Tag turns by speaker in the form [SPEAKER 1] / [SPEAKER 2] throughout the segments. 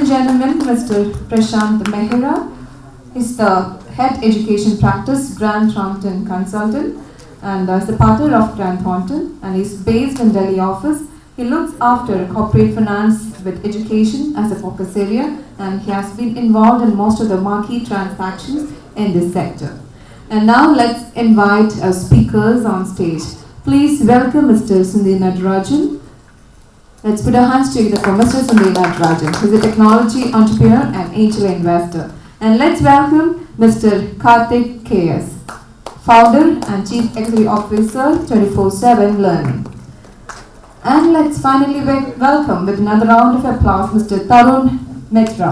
[SPEAKER 1] gentlemen, Mr. Prashant Mehra is the Head Education Practice Grant Thornton Consultant and is the partner of Grant Thornton and is based in Delhi office. He looks after corporate finance with education as a focus area and he has been involved in most of the marquee transactions in this sector. And now let's invite our speakers on stage. Please welcome Mr. Sundar Natarajan. Let's put our hands together for Mr. Sundar Natarajan, who is a technology entrepreneur and angel investor. And let's welcome Mr. Karthik KS, founder and chief executive officer, 24/7 Learning. And let's finally welcome with another round of applause Mr. Tarun Mitra,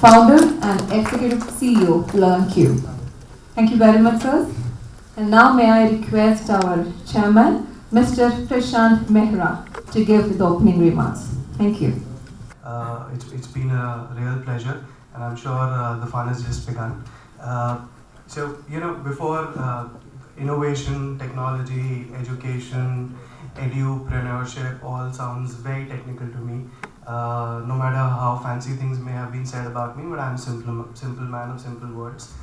[SPEAKER 1] founder and executive CEO, LearnQ. Thank you very much, sir. And now may I request our chairman, Mr. Prashant Mehra, to give the opening remarks. Thank you.
[SPEAKER 2] It's been a real pleasure, and I'm sure the fun has just begun. Before innovation, technology, education, edupreneurship all sounds very technical to me. No matter how fancy things may have been said about me, but I'm a simple man of simple words.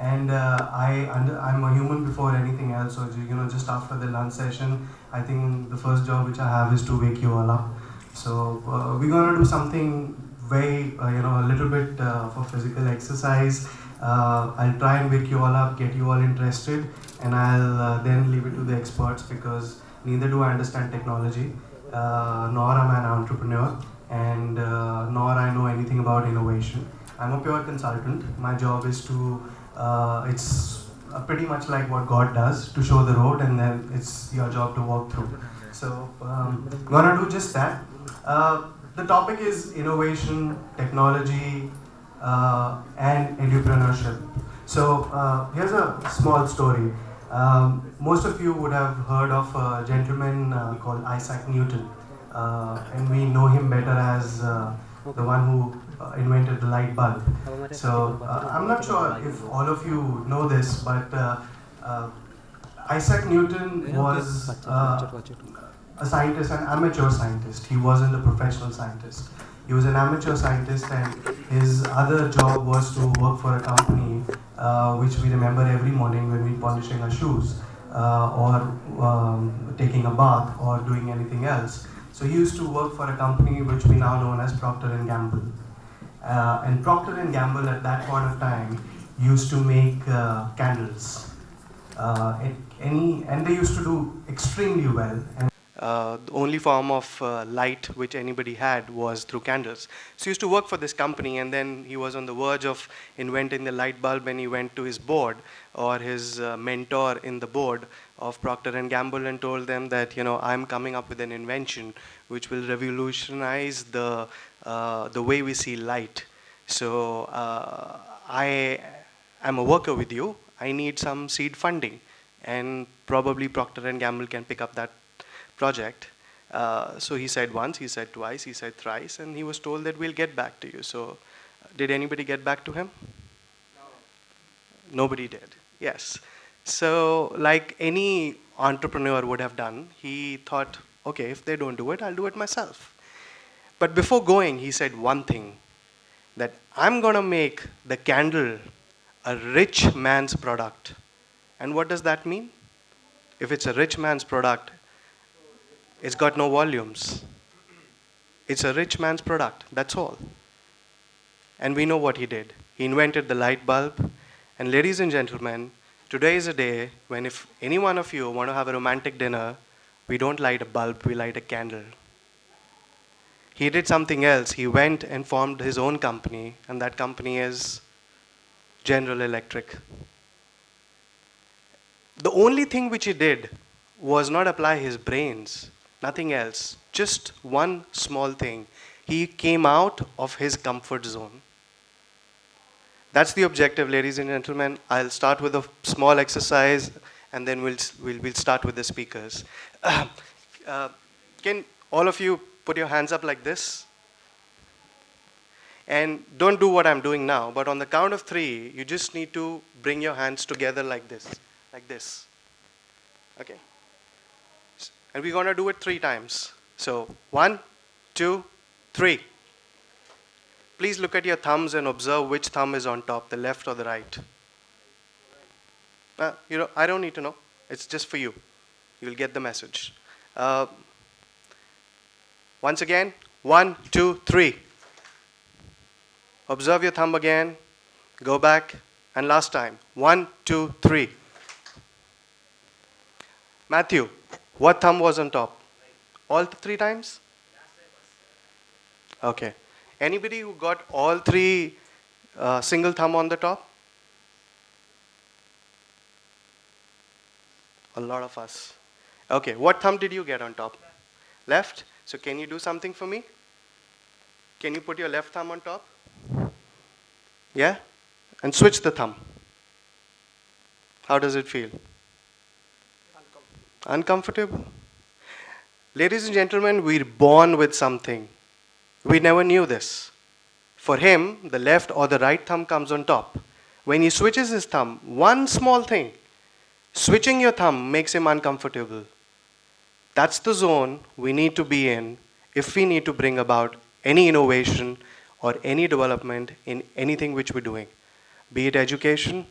[SPEAKER 2] I'm a human before anything else. So just after the lunch session, I think the first job which I have is to wake you all up. So we're gonna do something very, a little bit for physical exercise. I'll try and wake you all up, get you all interested, and I'll then leave it to the experts because neither do I understand technology, nor am I an entrepreneur, and nor I know anything about innovation. I'm a pure consultant. My job is to, it's pretty much like what God does, to show the road, and then it's your job to walk through. So, I'm gonna do just that. The topic is innovation, technology, and edupreneurship. So, here's a small story. Most of you would have heard of a gentleman called Isaac Newton, and we know him better as the one who invented the light bulb. So I'm not sure if all of you know this, but Isaac Newton was a scientist, an amateur scientist. He wasn't a professional scientist. He was an amateur scientist, and his other job was to work for a company which we remember every morning when we're polishing our shoes or taking a bath or doing anything else. So he used to work for a company which we now know as Procter & Gamble. And Procter & Gamble at that point of time used to make candles. And they used to do extremely well. And the only form of light which anybody had was through candles. So he used to work for this company, and then he was on the verge of inventing the light bulb, and he went to his board or his mentor in the board of Procter & Gamble and told them that, I'm coming up with an invention which will revolutionize the way we see light. So I am a worker with you. I need some seed funding, and probably Procter & Gamble can pick up that project. So he said once, he said twice, he said thrice, and he was told that we'll get back to you. So did anybody get back to him? No. Nobody did. Yes. So like any entrepreneur would have done, he thought, okay, if they don't do it, I'll do it myself. But before going, he said one thing, that I'm gonna make the candle a rich man's product. And what does that mean? If it's a rich man's product, it's got no volumes. It's a rich man's product, that's all. And we know what he did. He invented the light bulb. And ladies and gentlemen, today is a day when if any one of you want to have a romantic dinner, we don't light a bulb, we light a candle. He did something else. He went and formed his own company, and that company is General Electric. The only thing which he did was not apply his brains, nothing else, just one small thing. He came out of his comfort zone. That's the objective, ladies and gentlemen. I'll start with a small exercise, and then we'll start with the speakers. Can all of you put your hands up like this? And don't do what I'm doing now, but on the count of 3, you just need to bring your hands together like this, okay? And we're gonna do it 3 times. So 1, 2, 3. Please look at your thumbs and observe which thumb is on top, the left or the right. I don't need to know. It's just for you. You'll get the message. Once again, 1, 2, 3. Observe your thumb again. Go back. And last time. 1, 2, 3. Matthew, what thumb was on top? All 3 times? Okay. Anybody who got all 3 single thumb on the top? A lot of us. Okay, what thumb did you get on top? Left? So can you do something for me? Can you put your left thumb on top? Yeah? And switch the thumb. How does it feel? Uncomfortable? Ladies and gentlemen, we're born with something. We never knew this. For him, the left or the right thumb comes on top. When he switches his thumb, one small thing, switching your thumb makes him uncomfortable. That's the zone we need to be in if we need to bring about any innovation or any development in anything which we're doing. Be it education,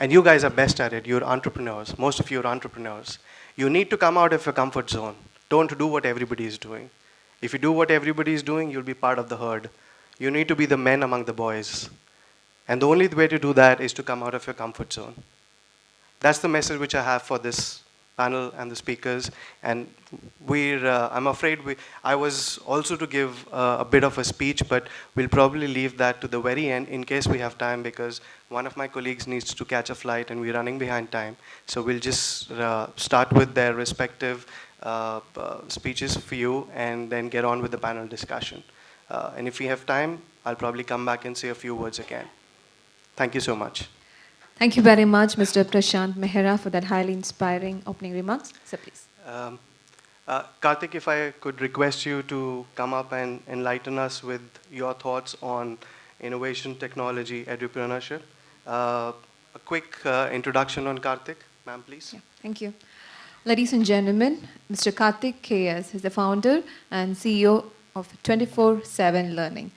[SPEAKER 2] and you guys are best at it, you're entrepreneurs, most of you are entrepreneurs. You need to come out of your comfort zone. Don't do what everybody is doing. If you do what everybody is doing, you'll be part of the herd. You need to be the men among the boys. And the only way to do that is to come out of your comfort zone. That's the message which I have for this panel and the speakers. And I'm afraid I was also to give a bit of a speech, but we'll probably leave that to the very end in case we have time, because one of my colleagues needs to catch a flight and we're running behind time. So we'll just start with their respective speeches for you and then get on with the panel discussion. And if we have time, I'll probably come back and say a few words again. Thank you so much.
[SPEAKER 1] Thank you very much, Mr. Prashant Mehra, for that highly inspiring opening remarks. So please.
[SPEAKER 2] Karthik, if I could request you to come up and enlighten us with your thoughts on innovation, technology, entrepreneurship. A quick introduction on Karthik, ma'am, please.
[SPEAKER 1] Yeah, thank you. Ladies and gentlemen, Mr. Karthik KS is the founder and CEO of 24/7 Learning.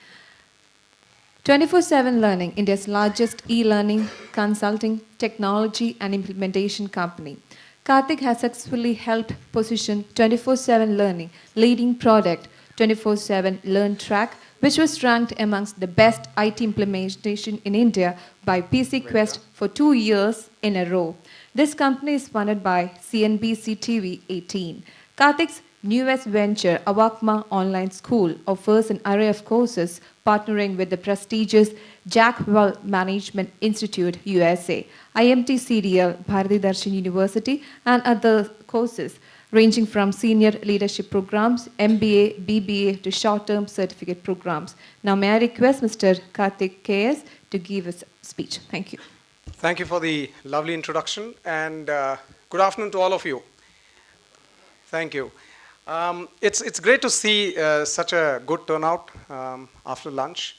[SPEAKER 1] 24/7 Learning, India's largest e-learning, consulting, technology and implementation company. Karthik has successfully helped position 24/7 Learning leading product 24/7 Learn Track, which was ranked amongst the best IT implementation in India by PC Quest for 2 years in a row. This company is funded by CNBC TV 18. Karthik's newest venture, Awakma Online School, offers an array of courses partnering with the prestigious Jack Welch Management Institute, USA, IMT CDL, Bharati Darshan University, and other courses ranging from senior leadership programs, MBA, BBA, to short-term certificate programs. Now, may I request Mr. Karthik KS to give a speech. Thank you.
[SPEAKER 3] Thank you for the lovely introduction, and good afternoon to all of you. Thank you. It's great to see such a good turnout after lunch.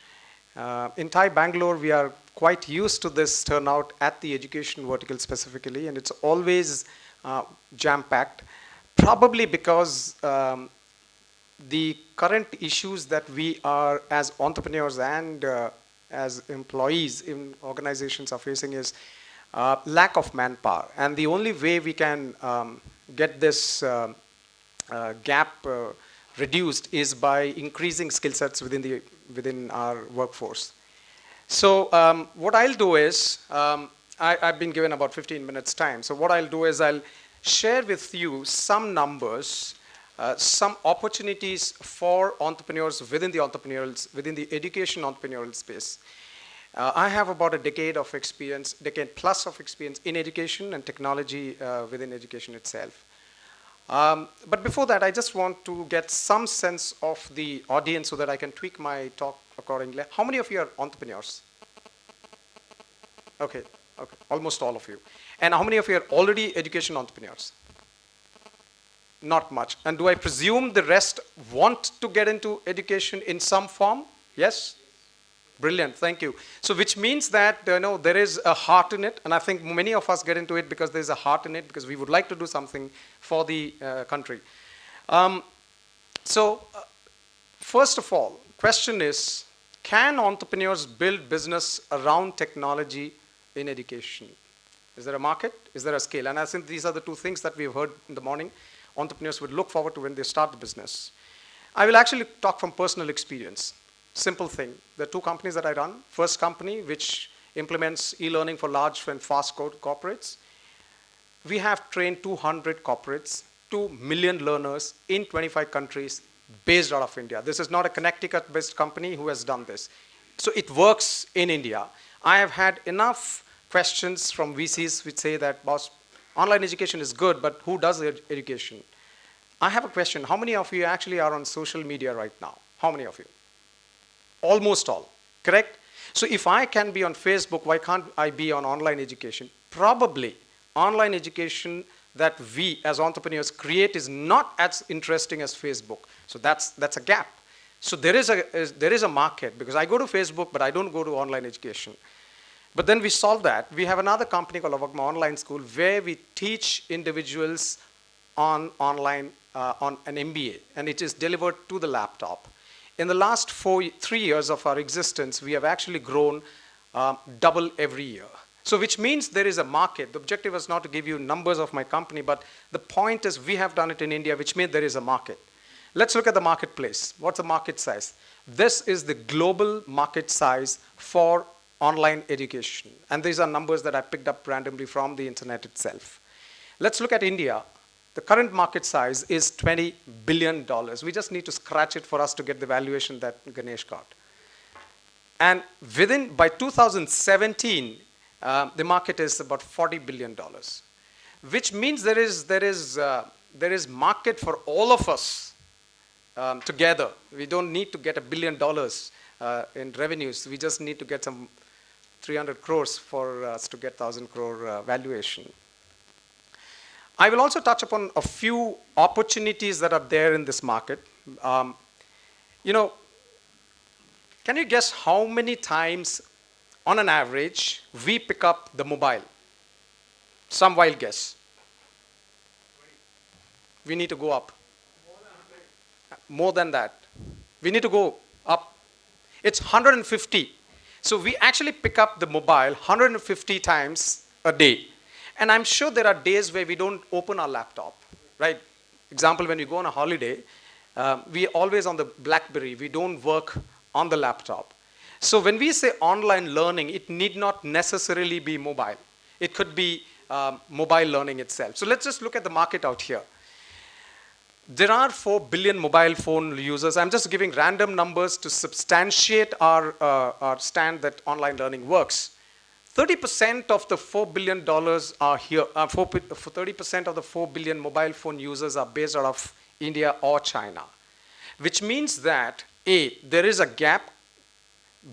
[SPEAKER 3] In TiE Bangalore, we are quite used to this turnout at the education vertical specifically, and it's always jam-packed, probably because the current issues that we are as entrepreneurs and as employees in organizations are facing is lack of manpower. And the only way we can get this gap reduced is by increasing skill sets within our workforce. So what I'll do is, I've been given about 15 minutes time. So what I'll do is I'll share with you some numbers, some opportunities for entrepreneurs within the education entrepreneurial space. I have about a decade plus of experience in education and technology within education itself. But before that, I just want to get some sense of the audience so that I can tweak my talk accordingly. How many of you are entrepreneurs? Okay, almost all of you. And how many of you are already education entrepreneurs? Not much. And do I presume the rest want to get into education in some form? Yes? Brilliant, thank you. So which means that there is a heart in it, and I think many of us get into it because there's a heart in it, because we would like to do something for the country. First of all, question is, Can entrepreneurs build business around technology in education? Is there a market? Is there a scale? And I think these are the two things that we've heard in the morning. Entrepreneurs would look forward to when they start the business. I will actually talk from personal experience. Simple thing. There are two companies that I run. First company, which implements e-learning for large and fast corporates. We have trained 200 corporates, 2 million learners in 25 countries based out of India. This is not a Connecticut-based company who has done this. So it works in India. I have had enough questions from VCs which say that, boss, online education is good, but who does education? I have a question. How many of you actually are on social media right now? How many of you? Almost all, correct? So if I can be on Facebook, why can't I be on online education? Probably online education that we as entrepreneurs create is not as interesting as Facebook. So that's a gap. So there is a market, because I go to Facebook, but I don't go to online education. But then we solve that. We have another company called Avagma Online School where we teach individuals on online, on an MBA, and it is delivered to the laptop. In the last 3 years of our existence, we have actually grown double every year. So which means there is a market. The objective is not to give you numbers of my company, but the point is we have done it in India, which means there is a market. Let's look at the marketplace. What's the market size? This is the global market size for online education. And these are numbers that I picked up randomly from the internet itself. Let's look at India. The current market size is $20 billion. We just need to scratch it for us to get the valuation that Ganesh got. And by 2017, the market is about $40 billion, which means there is market for all of us together. We don't need to get $1 billion in revenues. We just need to get some 300 crores for us to get 1,000 crore valuation. I will also touch upon a few opportunities that are there in this market. Can you guess how many times on an average we pick up the mobile? Some wild guess. We need to go up. More than that. We need to go up. It's 150. So we actually pick up the mobile 150 times a day. And I'm sure there are days where we don't open our laptop, right? Example, when we go on a holiday, we always on the BlackBerry. We don't work on the laptop. So when we say online learning, it need not necessarily be mobile. It could be mobile learning itself. So let's just look at the market out here. There are 4 billion mobile phone users. I'm just giving random numbers to substantiate our stand that online learning works. 30% of the $4 billion are here. 30% of the 4 billion mobile phone users are based out of India or China, which means that A, there is a gap.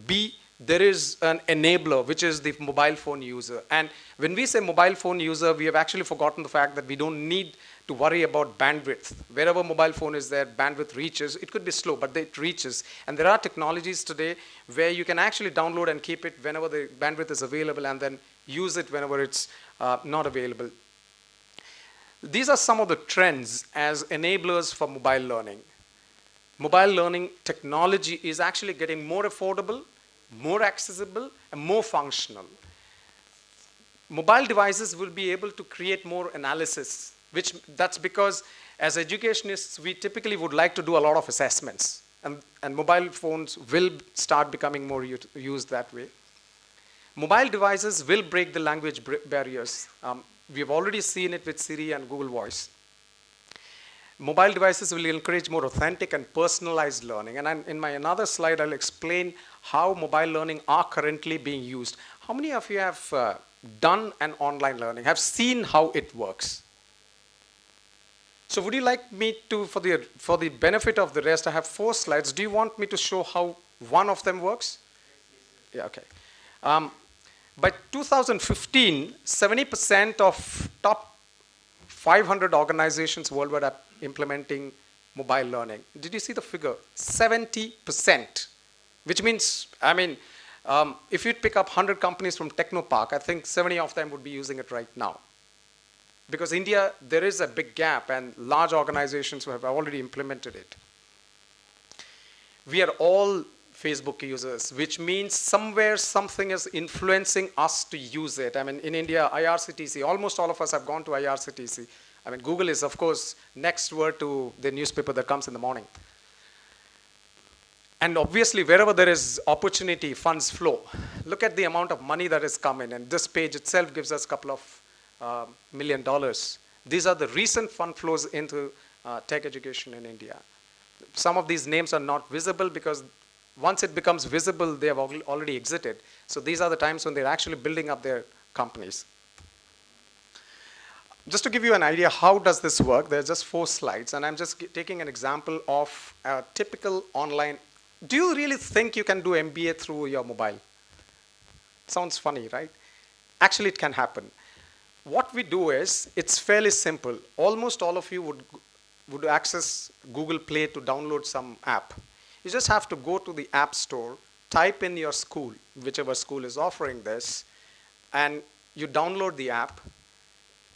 [SPEAKER 3] B, there is an enabler, which is the mobile phone user. And when we say mobile phone user, we have actually forgotten the fact that we don't need to worry about bandwidth. Wherever mobile phone is there, bandwidth reaches. It could be slow, but it reaches. And there are technologies today where you can actually download and keep it whenever the bandwidth is available and then use it whenever it's not available. These are some of the trends as enablers for mobile learning. Mobile learning technology is actually getting more affordable, more accessible, and more functional. Mobile devices will be able to create more analysis, that's because as educationists, we typically would like to do a lot of assessments. And mobile phones will start becoming more used that way. Mobile devices will break the language barriers. We've already seen it with Siri and Google Voice. Mobile devices will encourage more authentic and personalized learning. And in my another slide, I'll explain how mobile learning are currently being used. How many of you have done an online learning, have seen how it works? So would you like me to, for the benefit of the rest, I have 4 slides. Do you want me to show how one of them works? Yeah, okay. By 2015, 70% of top 500 organizations worldwide are implementing mobile learning. Did you see the figure? 70%, which means, if you pick up 100 companies from Technopark, I think 70 of them would be using it right now. Because India, there is a big gap and large organizations who have already implemented it. We are all Facebook users, which means somewhere something is influencing us to use it. I mean, in India, IRCTC, almost all of us have gone to IRCTC. I mean, Google is, of course, next word to the newspaper that comes in the morning. And obviously, wherever there is opportunity, funds flow. Look at the amount of money that has come in, and this page itself gives us a couple of $1 million. These are the recent fund flows into tech education in India. Some of these names are not visible because once it becomes visible, they have already exited. So these are the times when they're actually building up their companies. Just to give you an idea, how does this work? There are just 4 slides, and I'm just taking an example of a typical online. Do you really think you can do MBA through your mobile? Sounds funny, right? Actually, it can happen. What we do is, it's fairly simple. Almost all of you would access Google Play to download some app. You just have to go to the App Store, type in your school, whichever school is offering this, and you download the app,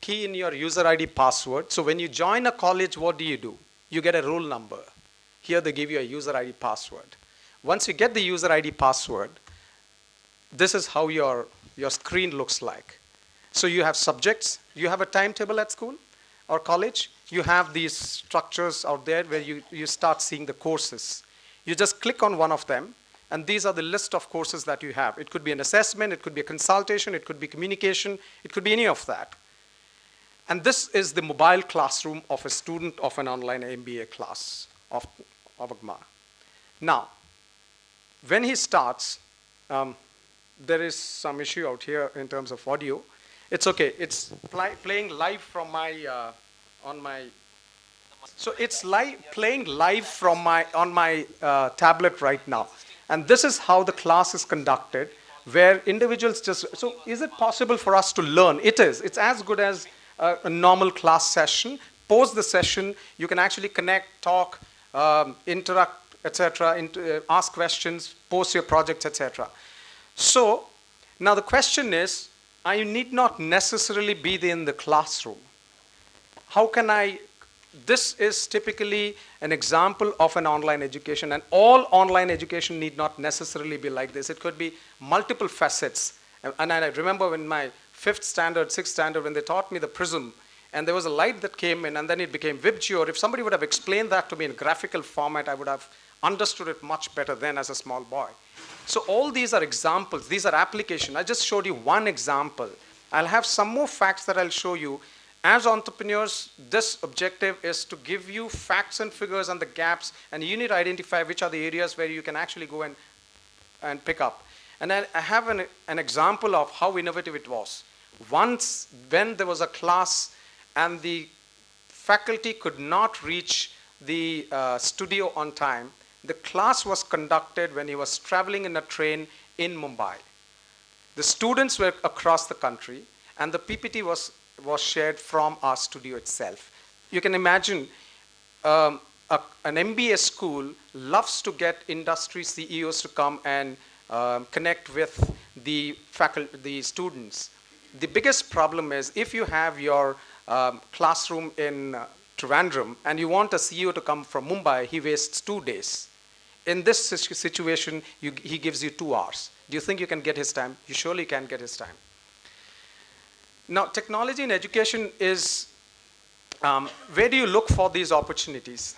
[SPEAKER 3] key in your user ID password. So when you join a college, what do? You get a roll number. Here they give you a user ID password. Once you get the user ID password, this is how your screen looks like. So you have subjects, you have a timetable at school or college, you have these structures out there where you start seeing the courses. You just click on one of them, and these are the list of courses that you have. It could be an assessment, it could be a consultation, it could be communication, it could be any of that. And this is the mobile classroom of a student of an online MBA class of AGMA. Now, when he starts, there is some issue out here in terms of audio. It's okay. It's playing live from my So it's playing live from on my tablet right now. And this is how the class is conducted, where individuals just. So is it possible for us to learn? It is. It's as good as a normal class session. Post the session, you can actually connect, talk, interact, etc., ask questions, post your projects, etc. So now the question is, I need not necessarily be in the classroom. How can this is typically an example of an online education, and all online education need not necessarily be like this. It could be multiple facets. And I remember in my 5th standard, 6th standard, when they taught me the prism, and there was a light that came in, and then it became VibGeo. If somebody would have explained that to me in graphical format, I would have understood it much better then as a small boy. So all these are examples. These are applications. I just showed you one example. I'll have some more facts that I'll show you. As entrepreneurs, this objective is to give you facts and figures on the gaps, and you need to identify which are the areas where you can actually go and pick up. And I have an example of how innovative it was. Once, when there was a class and the faculty could not reach the studio on time, the class was conducted when he was traveling in a train in Mumbai. The students were across the country, and the PPT was shared from our studio itself. You can imagine an MBA school loves to get industry CEOs to come and connect with the faculty, the students. The biggest problem is if you have your classroom in Trivandrum and you want a CEO to come from Mumbai, he wastes 2 days. In this situation, he gives you 2 hours. Do you think you can get his time? You surely can get his time. Now, technology in education is, where do you look for these opportunities?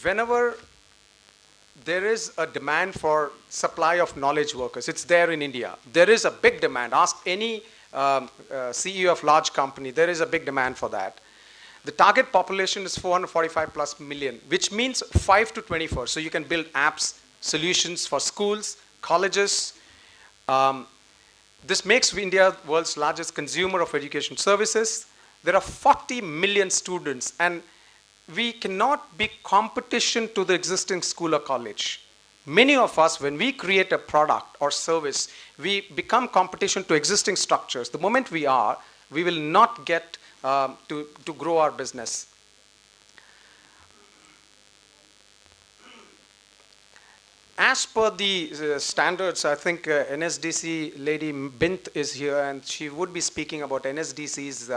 [SPEAKER 3] Whenever there is a demand for supply of knowledge workers, it's there in India. There is a big demand. Ask any CEO of large company, there is a big demand for that. The target population is 445 plus million, which means 5 to 24. So you can build apps, solutions for schools, colleges. This makes India the world's largest consumer of education services. There are 40 million students, and we cannot be competition to the existing school or college. Many of us, when we create a product or service, we become competition to existing structures. The moment we are, we will not get to grow our business. As per the standards, I think NSDC lady Bint is here, and she would be speaking about NSDC's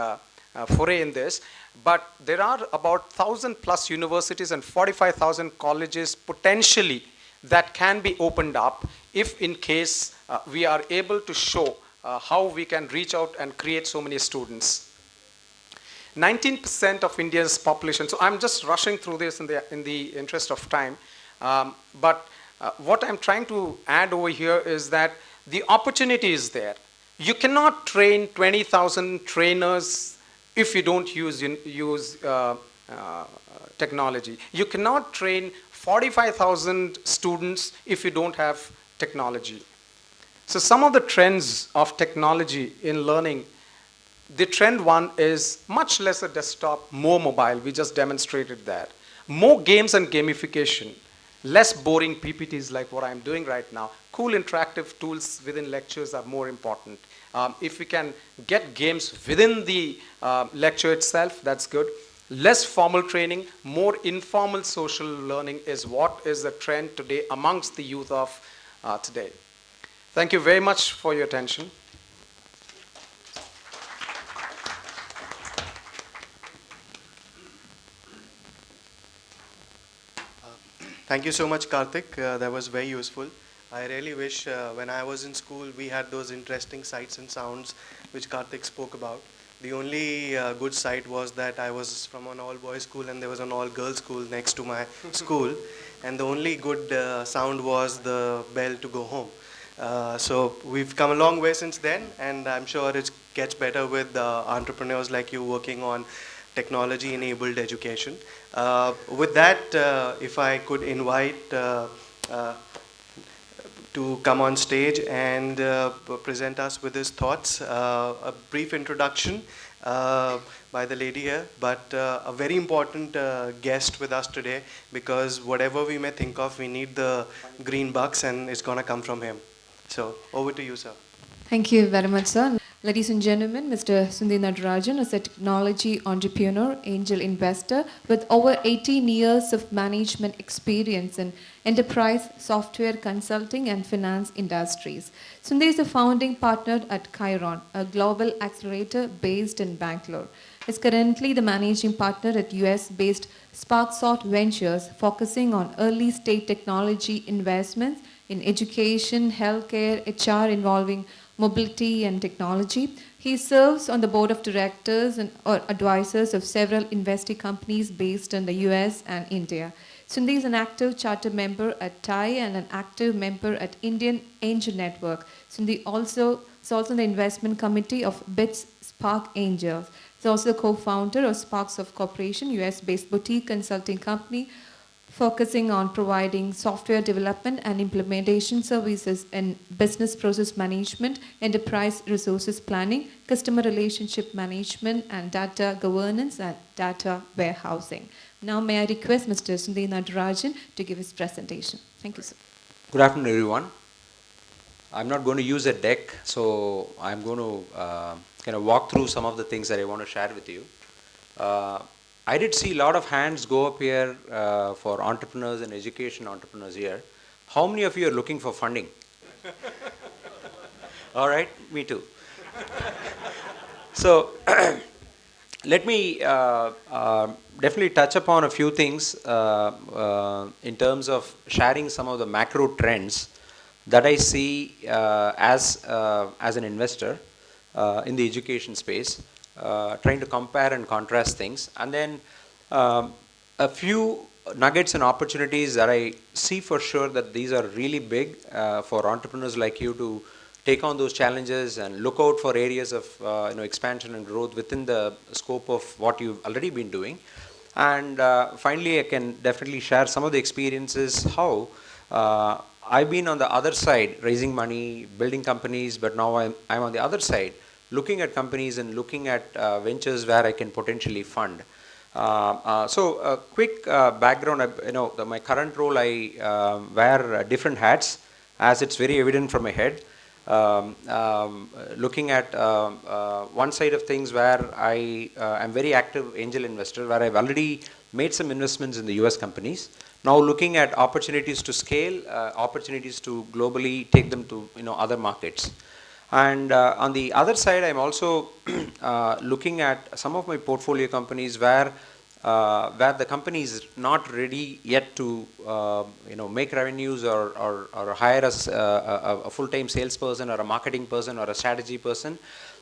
[SPEAKER 3] foray in this. But there are about 1,000+ universities and 45,000 colleges potentially that can be opened up if in case we are able to show how we can reach out and create so many students. 19% of India's population, so I'm just rushing through this in the interest of time, but what I'm trying to add over here is that the opportunity is there. You cannot train 20,000 trainers if you don't use technology. You cannot train 45,000 students if you don't have technology. So some of the trends of technology in learning, the trend one is much lesser desktop, more mobile. We just demonstrated that. More games and gamification. Less boring PPTs like what I'm doing right now. Cool interactive tools within lectures are more important. If we can get games within the lecture itself, that's good. Less formal training, more informal social learning is what is the trend today amongst the youth of today. Thank you very much for your attention.
[SPEAKER 2] Thank you so much, Karthik. That was very useful. I really wish when I was in school, we had those interesting sights and sounds which Karthik spoke about. The only good sight was that I was from an all-boys school and there was an all-girls school next to my school. And the only good sound was the bell to go home. So we've come a long way since then, and I'm sure it gets better with entrepreneurs like you working on technology-enabled education. With that, if I could invite to come on stage and present us with his thoughts. A brief introduction by the lady here, but a very important guest with us today, because whatever we may think of, we need the green bucks and it's gonna come from him. So over to you, sir.
[SPEAKER 1] Thank you very much, sir. Ladies and gentlemen, Mr. Sundhi Natarajan is a technology entrepreneur, angel investor with over 18 years of management experience in enterprise, software consulting and finance industries. Sundhi is a founding partner at Chiron, a global accelerator based in Bangalore. He is currently the managing partner at US-based Sparksoft Ventures, focusing on early stage technology investments in education, healthcare, HR involving mobility and technology. He serves on the board of directors or advisors of several investing companies based in the US and India. Sundhi is an active charter member at TIE and an active member at Indian Angel Network. Sundhi is also in the investment committee of BITS Spark Angels. He is also co-founder of Sparksoft Corporation, US-based boutique consulting company, focusing on providing software development and implementation services in business process management, enterprise resources planning, customer relationship management, and data governance and data warehousing. Now may I request Mr. Sundhi Natarajan to give his presentation. Thank you, sir.
[SPEAKER 4] Good afternoon, everyone. I'm not going to use a deck, so I'm going to kind of walk through some of the things that I want to share with you. I did see a lot of hands go up here for entrepreneurs and education entrepreneurs here. How many of you are looking for funding? All right, me too. So let me definitely touch upon a few things in terms of sharing some of the macro trends that I see as an investor in the education space. Trying to compare and contrast things, and then a few nuggets and opportunities that I see for sure that these are really big for entrepreneurs like you to take on those challenges and look out for areas of expansion and growth within the scope of what you've already been doing. And finally, I can definitely share some of the experiences how I've been on the other side, raising money, building companies, but now I'm on the other side, looking at companies and looking at ventures where I can potentially fund. So a quick background, my current role, I wear different hats, as it's very evident from my head. Looking at one side of things where I am very active angel investor, where I've already made some investments in the US companies. Now looking at opportunities to scale, opportunities to globally take them to other markets. And on the other side, I'm also looking at some of my portfolio companies where the company is not ready yet to make revenues or hire a full-time salesperson or a marketing person or a strategy person.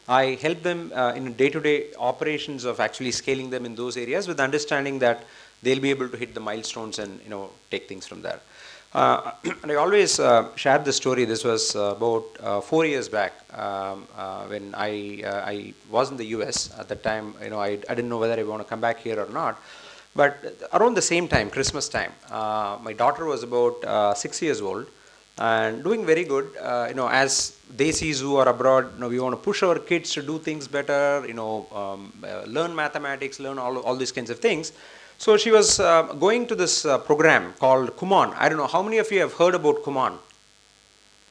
[SPEAKER 4] I help them in day-to-day operations of actually scaling them in those areas with understanding that they'll be able to hit the milestones and take things from there. And I always share this story. This was about 4 years back when I was in the US at the time. I didn't know whether I want to come back here or not. But around the same time, Christmas time, my daughter was about 6 years old and doing very good. As Desis who are abroad, we want to push our kids to do things better. Learn mathematics, learn all these kinds of things. So she was going to this program called Kumon. I don't know how many of you have heard about Kumon.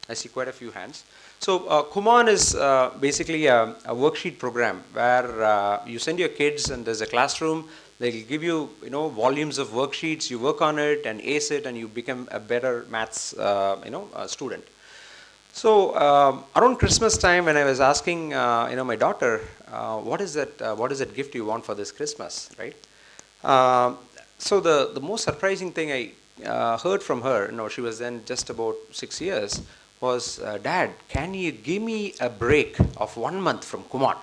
[SPEAKER 4] I see quite a few hands. So Kumon is basically a worksheet program where you send your kids and there's a classroom. They'll give you volumes of worksheets. You work on it and ace it, and you become a better maths student. So around Christmas time, when I was asking my daughter, what is that gift you want for this Christmas, right? So the most surprising thing I heard from her, she was then just about 6 years, was, Dad, can you give me a break of 1 month from Kumon?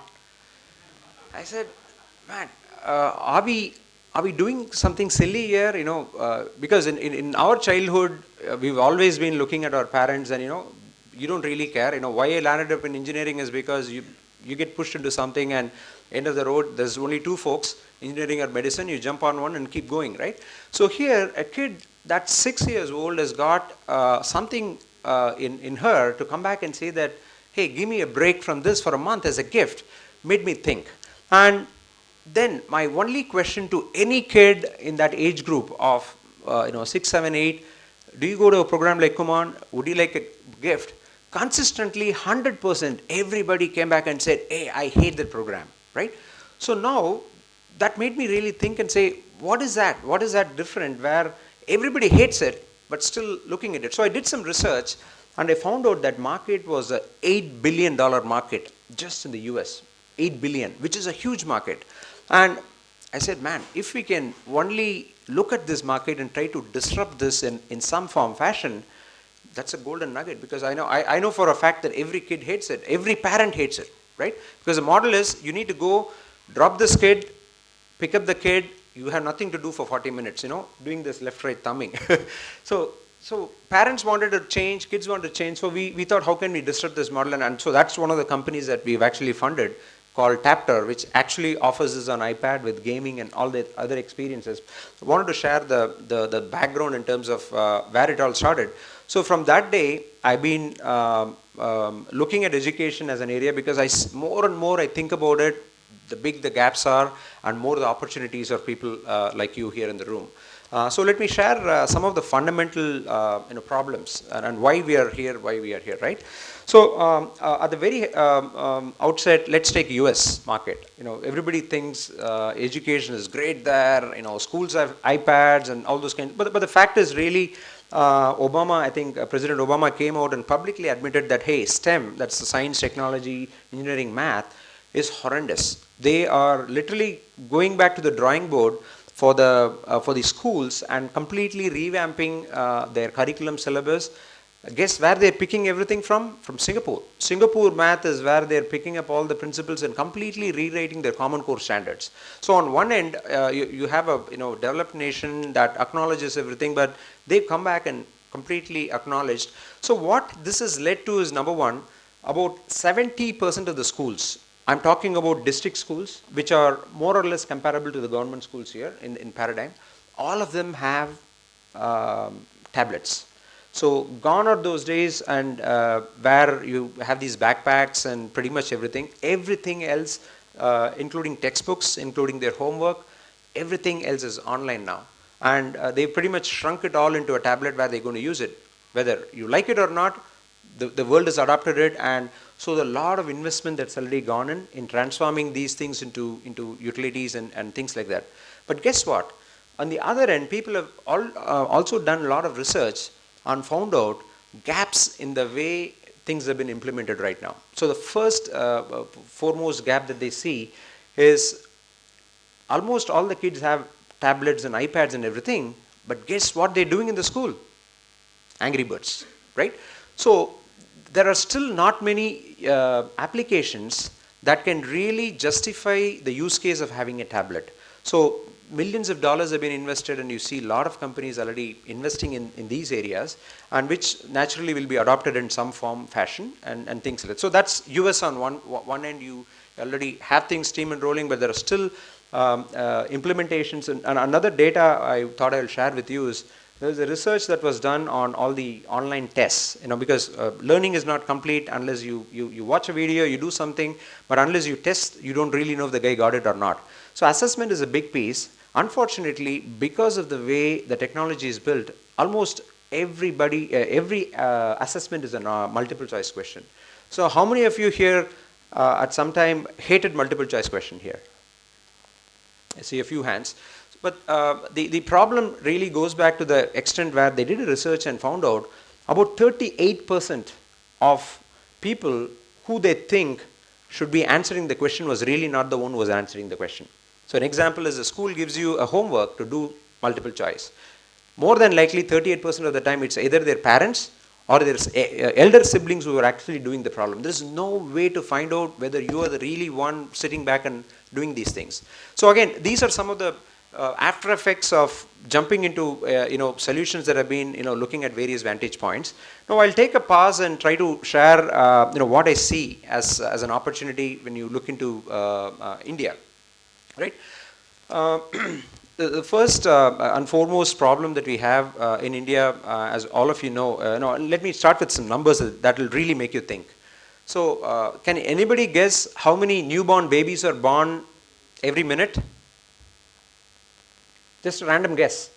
[SPEAKER 4] I said, man, are we doing something silly here? Because in our childhood, we've always been looking at our parents and, you don't really care. Why I landed up in engineering is because you get pushed into something and end of the road, there's only two folks, engineering or medicine, you jump on one and keep going, right? So here, a kid that's 6 years old has got something in her to come back and say that, hey, give me a break from this for a month as a gift, made me think. And then my only question to any kid in that age group of 6, 7, 8, do you go to a program like Kumon? Would you like a gift? Consistently, 100%, everybody came back and said, hey, I hate that program, right? So now, that made me really think and say, what is that? What is that different where everybody hates it, but still looking at it? So I did some research, and I found out that market was a $8 billion market just in the US, 8 billion, which is a huge market. And I said, man, if we can only look at this market and try to disrupt this in some form, fashion, that's a golden nugget, because I know for a fact that every kid hates it. Every parent hates it, right? Because the model is you need to go, drop this kid, pick up the kid, you have nothing to do for 40 minutes, doing this left-right thumbing. So parents wanted to change, kids wanted to change, so we thought, how can we disrupt this model? And so that's one of the companies that we've actually funded, called Tapter, which actually offers this on iPad with gaming and all the other experiences. I wanted to share the background in terms of where it all started. So from that day, I've been looking at education as an area, because more and more I think about it, the big the gaps are, and more the opportunities are people like you here in the room. So let me share some of the fundamental problems and why we are here, right? So at the very outset, let's take US market. Everybody thinks education is great there. Schools have iPads and all those kinds. But the fact is really, Obama, I think President Obama came out and publicly admitted that, hey, STEM, that's the science, technology, engineering, math, is horrendous. They are literally going back to the drawing board for the schools and completely revamping their curriculum syllabus. Guess where they're picking everything from? From Singapore. Singapore math is where they're picking up all the principles and completely rewriting their Common Core standards. So on one end, you have a developed nation that acknowledges everything, but they've come back and completely acknowledged. So what this has led to is, number one, about 70% of the schools, I'm talking about district schools, which are more or less comparable to the government schools here in Paradigm, all of them have tablets. So gone are those days and where you have these backpacks and pretty much everything. Everything else, including textbooks, including their homework, everything else is online now. And they pretty much shrunk it all into a tablet where they're going to use it. Whether you like it or not, the world has adopted it, and so a lot of investment that's already gone in transforming these things into utilities and things like that. But guess what? On the other end, people have also done a lot of research and found out gaps in the way things have been implemented right now. So the first foremost gap that they see is almost all the kids have tablets and iPads and everything, but guess what they're doing in the school? Angry Birds, right? So there are still not many applications that can really justify the use case of having a tablet. So millions of dollars have been invested, and you see a lot of companies already investing in these areas, and which naturally will be adopted in some form, fashion, and things like that. So that's US on one end. You already have things steam and rolling, but there are still implementations. And another data I thought I'll share with you is there's a research that was done on all the online tests, because learning is not complete unless you watch a video, you do something, but unless you test, you don't really know if the guy got it or not. So assessment is a big piece. Unfortunately, because of the way the technology is built, almost everybody, every assessment is a multiple choice question. So how many of you here at some time hated multiple choice question here? I see a few hands. But the problem really goes back to the extent where they did a research and found out about 38% of people who they think should be answering the question was really not the one who was answering the question. So an example is a school gives you a homework to do multiple choice. More than likely 38% of the time it's either their parents or their elder siblings who are actually doing the problem. There is no way to find out whether you are the really one sitting back and doing these things. So again, these are some of the after effects of jumping into solutions that have been looking at various vantage points. Now I'll take a pause and try to share what I see as an opportunity when you look into India, right? The first and foremost problem that we have in India, as all of you know, let me start with some numbers that will really make you think. So can anybody guess how many newborn babies are born every minute? Just a random guess.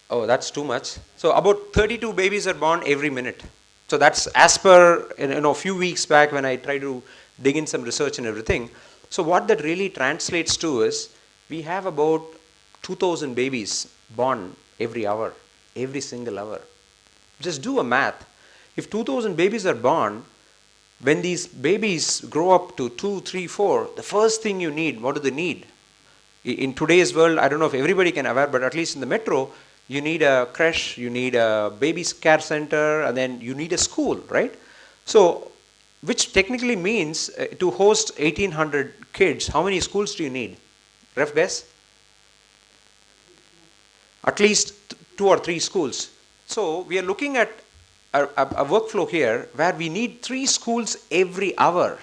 [SPEAKER 4] Oh, that's too much. So about 32 babies are born every minute. So that's as per a few weeks back when I tried to dig in some research and everything. So what that really translates to is we have about 2,000 babies born every hour, every single hour. Just do a math. If 2,000 babies are born, when these babies grow up to 2, 3, 4, the first thing you need, what do they need? In today's world, I don't know if everybody can aware, but at least in the metro, you need a creche, you need a baby care center, and then you need a school, right? So, which technically means to host 1,800 kids, how many schools do you need? Ref guess? At least 2 or 3 schools. So, we are looking at a workflow here where we need 3 schools every hour.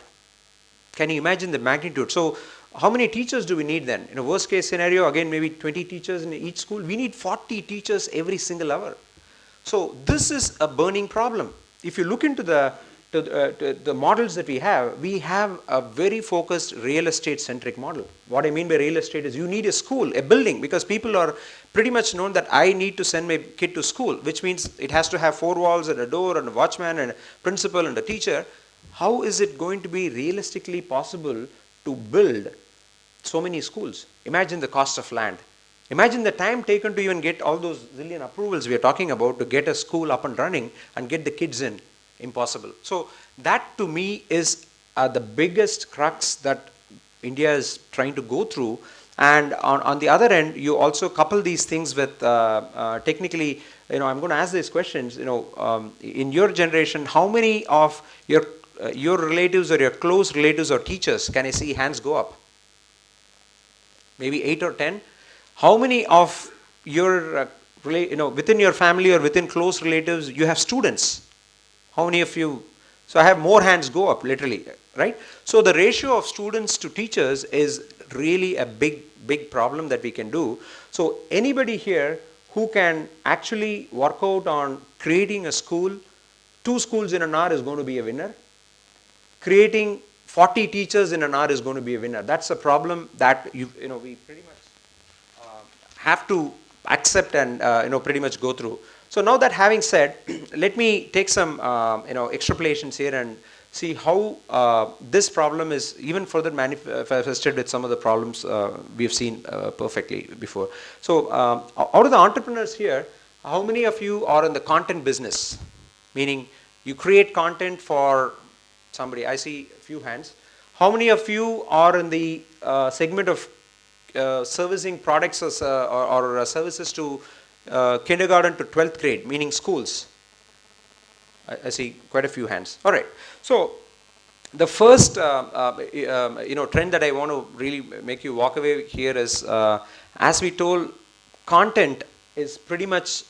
[SPEAKER 4] Can you imagine the magnitude? So how many teachers do we need then? In a worst case scenario, again, maybe 20 teachers in each school. We need 40 teachers every single hour. So this is a burning problem. If you look into the models that we have a very focused real estate centric model. What I mean by real estate is you need a school, a building, because people are pretty much known that I need to send my kid to school, which means it has to have 4 walls and a door and a watchman and a principal and a teacher. How is it going to be realistically possible to build so many schools? Imagine the cost of land. Imagine the time taken to even get all those zillion approvals we are talking about to get a school up and running and get the kids in. Impossible. So that to me is the biggest crux that India is trying to go through. And on the other end, you also couple these things with technically, I'm going to ask these questions, in your generation, how many of your relatives or your close relatives or teachers, can I see hands go up? Maybe 8 or 10. How many of your, within your family or within close relatives, you have students? How many of you? So I have more hands go up, literally, right? So the ratio of students to teachers is really a big problem that we can do. So anybody here who can actually work out on creating a school, 2 schools in an hour is going to be a winner. Creating 40 teachers in an hour is going to be a winner. That's a problem that we pretty much have to accept and pretty much go through. So now that having said, let me take some extrapolations here and see how this problem is even further manifested with some of the problems we've seen perfectly before. So out of the entrepreneurs here, How many of you are in the content business? Meaning you create content for somebody. I see a few hands. How many of you are in the segment of servicing products or services to kindergarten to 12th grade, meaning schools? I see quite a few hands. All right. So the first trend that I want to really make you walk away here is, as we told, content is pretty much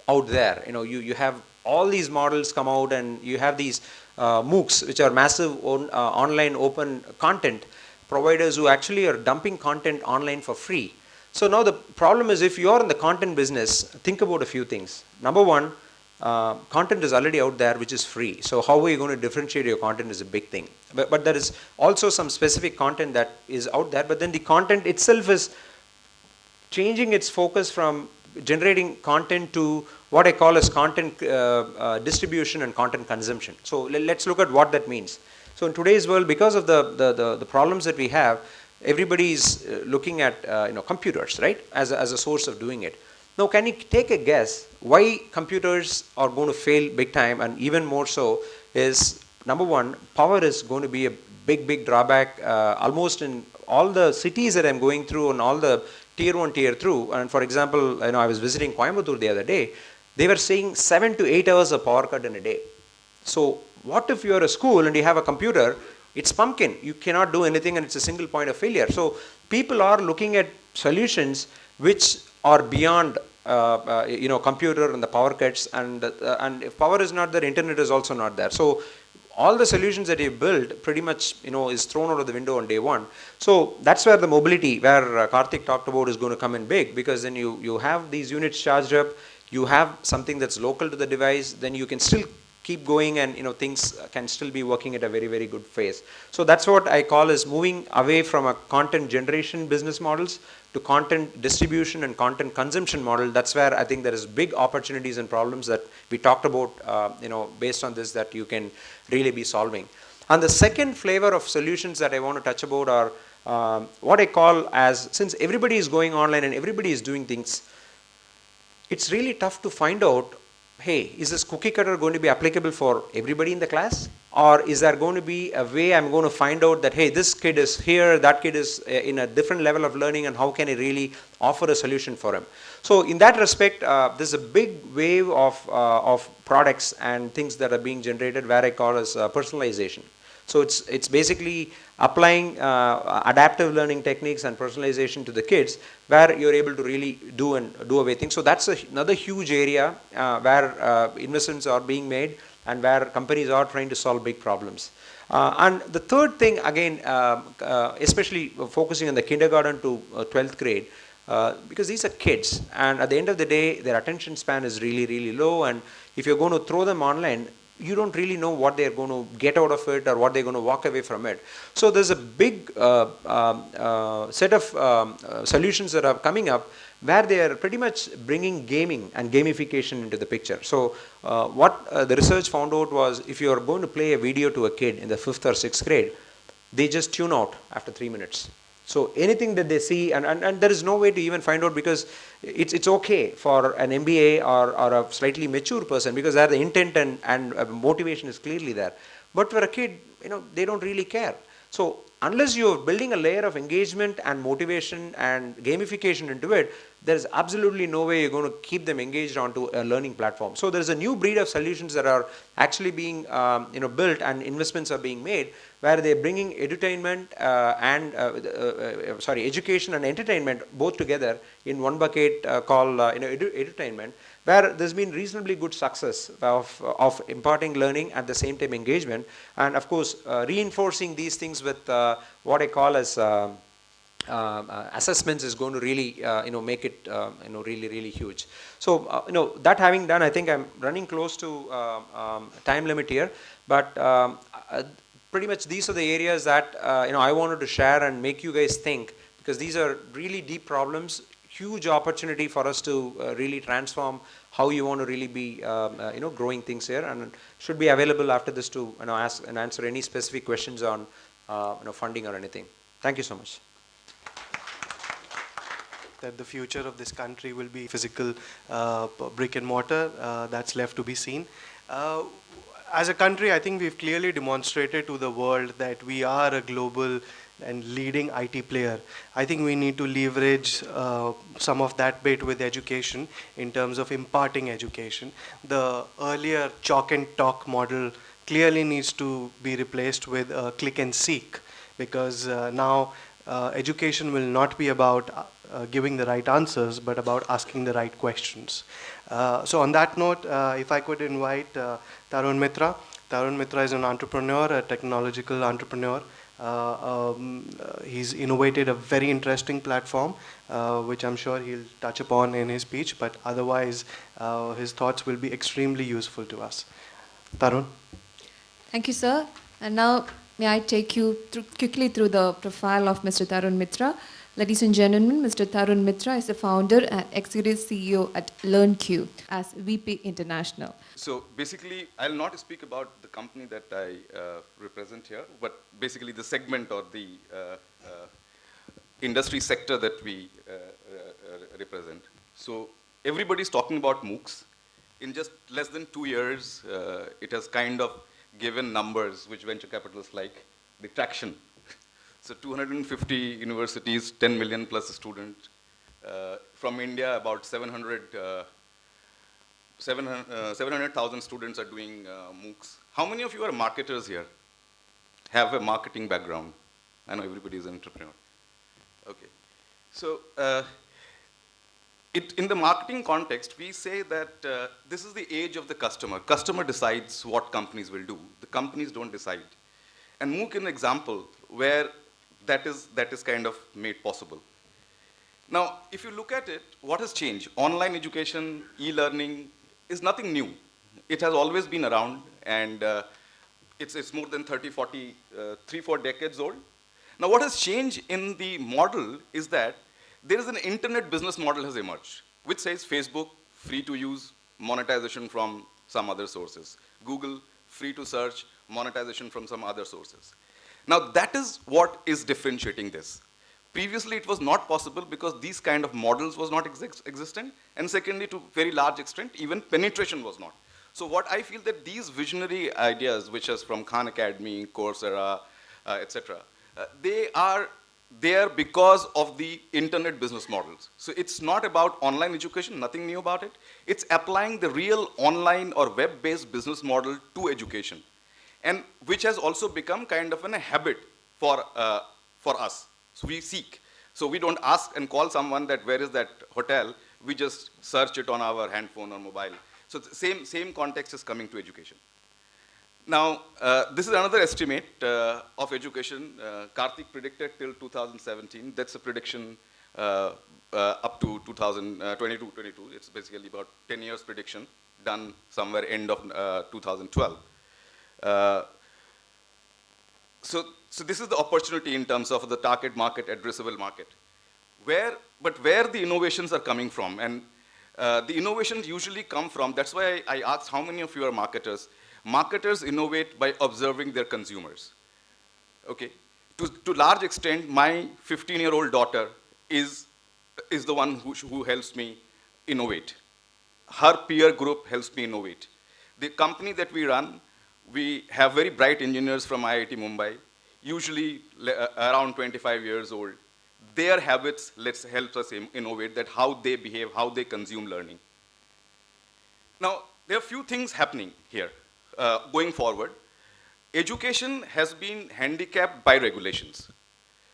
[SPEAKER 4] out there. You have all these models come out, and you have these MOOCs, which are massive online open content providers who actually are dumping content online for free. So now the problem is, if you are in the content business, think about a few things. Number one, content is already out there which is free. So how are you going to differentiate your content is a big thing. But there is also some specific content that is out there, but then the content itself is changing its focus from generating content to what I call as content distribution and content consumption. So let's look at what that means. So in today's world, because of the problems that we have, everybody is looking at computers, right, as a source of doing it. Now, can you take a guess why computers are going to fail big time? And even more so is, number one, power is going to be a big drawback almost in all the cities that I'm going through and all the tier 1, tier 2. And for example, I was visiting Coimbatore the other day. They were saying 7 to 8 hours of power cut in a day. So what if you're a school and you have a computer? It's pumpkin. You cannot do anything, and it's a single point of failure. So people are looking at solutions which are beyond computer and the power cuts, and if power is not there, internet is also not there. So all the solutions that you build pretty much is thrown out of the window on day one. So that's where the mobility, where Karthik talked about, is going to come in big, because then you have these units charged up, you have something that's local to the device, then you can still keep going, and things can still be working at a very good phase. So that's what I call as moving away from a content generation business models to content distribution and content consumption model. That's where I think there is big opportunities and problems that we talked about, based on this, that you can really be solving. And the second flavor of solutions that I want to touch about are what I call as, since everybody is going online and everybody is doing things, it's really tough to find out, hey, is this cookie cutter going to be applicable for everybody in the class? Or is there going to be a way I'm going to find out that, hey, this kid is here, that kid is in a different level of learning, and how can I really offer a solution for him? So in that respect, there's a big wave of products and things that are being generated, where I call as personalization. So it's basically applying adaptive learning techniques and personalization to the kids, where you're able to really do away things. So that's another huge area where investments are being made, and where companies are trying to solve big problems. And the third thing, again, especially focusing on the kindergarten to 12th grade, because these are kids, and at the end of the day, their attention span is really low, and if you're going to throw them online, you don't really know what they're going to get out of it or what they're going to walk away from it. So there's a big set of solutions that are coming up, where they are pretty much bringing gaming and gamification into the picture. So what the research found out was, if you are going to play a video to a kid in the 5th or 6th grade, they just tune out after 3 minutes. So anything that they see, and there is no way to even find out, because it's okay for an MBA or a slightly mature person, because there the intent and motivation is clearly there. But for a kid, they don't really care. So unless you're building a layer of engagement and motivation and gamification into it, there's absolutely no way you're going to keep them engaged onto a learning platform. So there's a new breed of solutions that are actually being built, and investments are being made, where they're bringing edutainment education and entertainment both together in one bucket called edutainment, where there's been reasonably good success of imparting learning at the same time engagement, and of course reinforcing these things with what I call as assessments is going to really make it really huge. So that having done, I think I'm running close to time limit here, but pretty much these are the areas that I wanted to share and make you guys think, because these are really deep problems, huge opportunity for us to really transform how you want to really be growing things here, and should be available after this to ask and answer any specific questions on funding or anything. Thank you so much.
[SPEAKER 2] that the future of this country will be physical brick and mortar. That's left to be seen. As a country, I think we've clearly demonstrated to the world that we are a global and leading IT player. I think we need to leverage some of that bit with education in terms of imparting education. The earlier chalk and talk model clearly needs to be replaced with click and seek, because now education will not be about giving the right answers, but about asking the right questions. So on that note, if I could invite Tarun Mitra. Tarun Mitra is an entrepreneur, a technological entrepreneur. He's innovated a very interesting platform, which I'm sure he'll touch upon in his speech, but otherwise his thoughts will be extremely useful to us. Tarun?
[SPEAKER 1] Thank you, sir. And now, may I take you quickly through the profile of Mr. Tarun Mitra. Ladies and gentlemen, Mr. Tarun Mitra is the founder and executive CEO at LearnQ as VP International.
[SPEAKER 5] So basically, I'll not speak about the company that I represent here, but basically the segment or the industry sector that we represent. So everybody's talking about MOOCs. In just less than 2 years, it has kind of given numbers which venture capitalists like, the traction. So 250 universities, 10 million plus students. From India, about 700,000 students are doing MOOCs. How many of you are marketers here? Have a marketing background? I know everybody is an entrepreneur. Okay. So in the marketing context, we say that this is the age of the customer. Customer decides what companies will do. The companies don't decide. And MOOC is an example where that is kind of made possible. Now, if you look at it, what has changed? Online education, e-learning is nothing new. It has always been around, and it's more than 30, 40, 3-4 decades old. Now, what has changed in the model is that there is an internet business model has emerged, which says Facebook, free to use, monetization from some other sources. Google, free to search, monetization from some other sources. Now, that is what is differentiating this. Previously, it was not possible because these kind of models was not existent, and secondly, to very large extent, even penetration was not. So what I feel that these visionary ideas, which is from Khan Academy, Coursera, etc., they are there because of the internet business models. So it's not about online education, nothing new about it. It's applying the real online or web-based business model to education, and which has also become kind of a habit for us. So we seek. So we don't ask and call someone that where is that hotel. We just search it on our handphone or mobile. So the same context is coming to education. Now, this is another estimate of education. Karthik predicted till 2017. That's a prediction up to 2022. It's basically about 10 years prediction done somewhere end of 2012. So this is the opportunity in terms of the target market, addressable market. But where the innovations are coming from, and the innovations usually come from, that's why I asked how many of you are marketers. Marketers innovate by observing their consumers. Okay, to large extent, my 15-year-old daughter is the one who helps me innovate. Her peer group helps me innovate. The company that we run, we have very bright engineers from IIT Mumbai, usually around 25 years old. Their habits help us innovate, that how they behave, how they consume learning. Now, there are a few things happening here going forward. Education has been handicapped by regulations.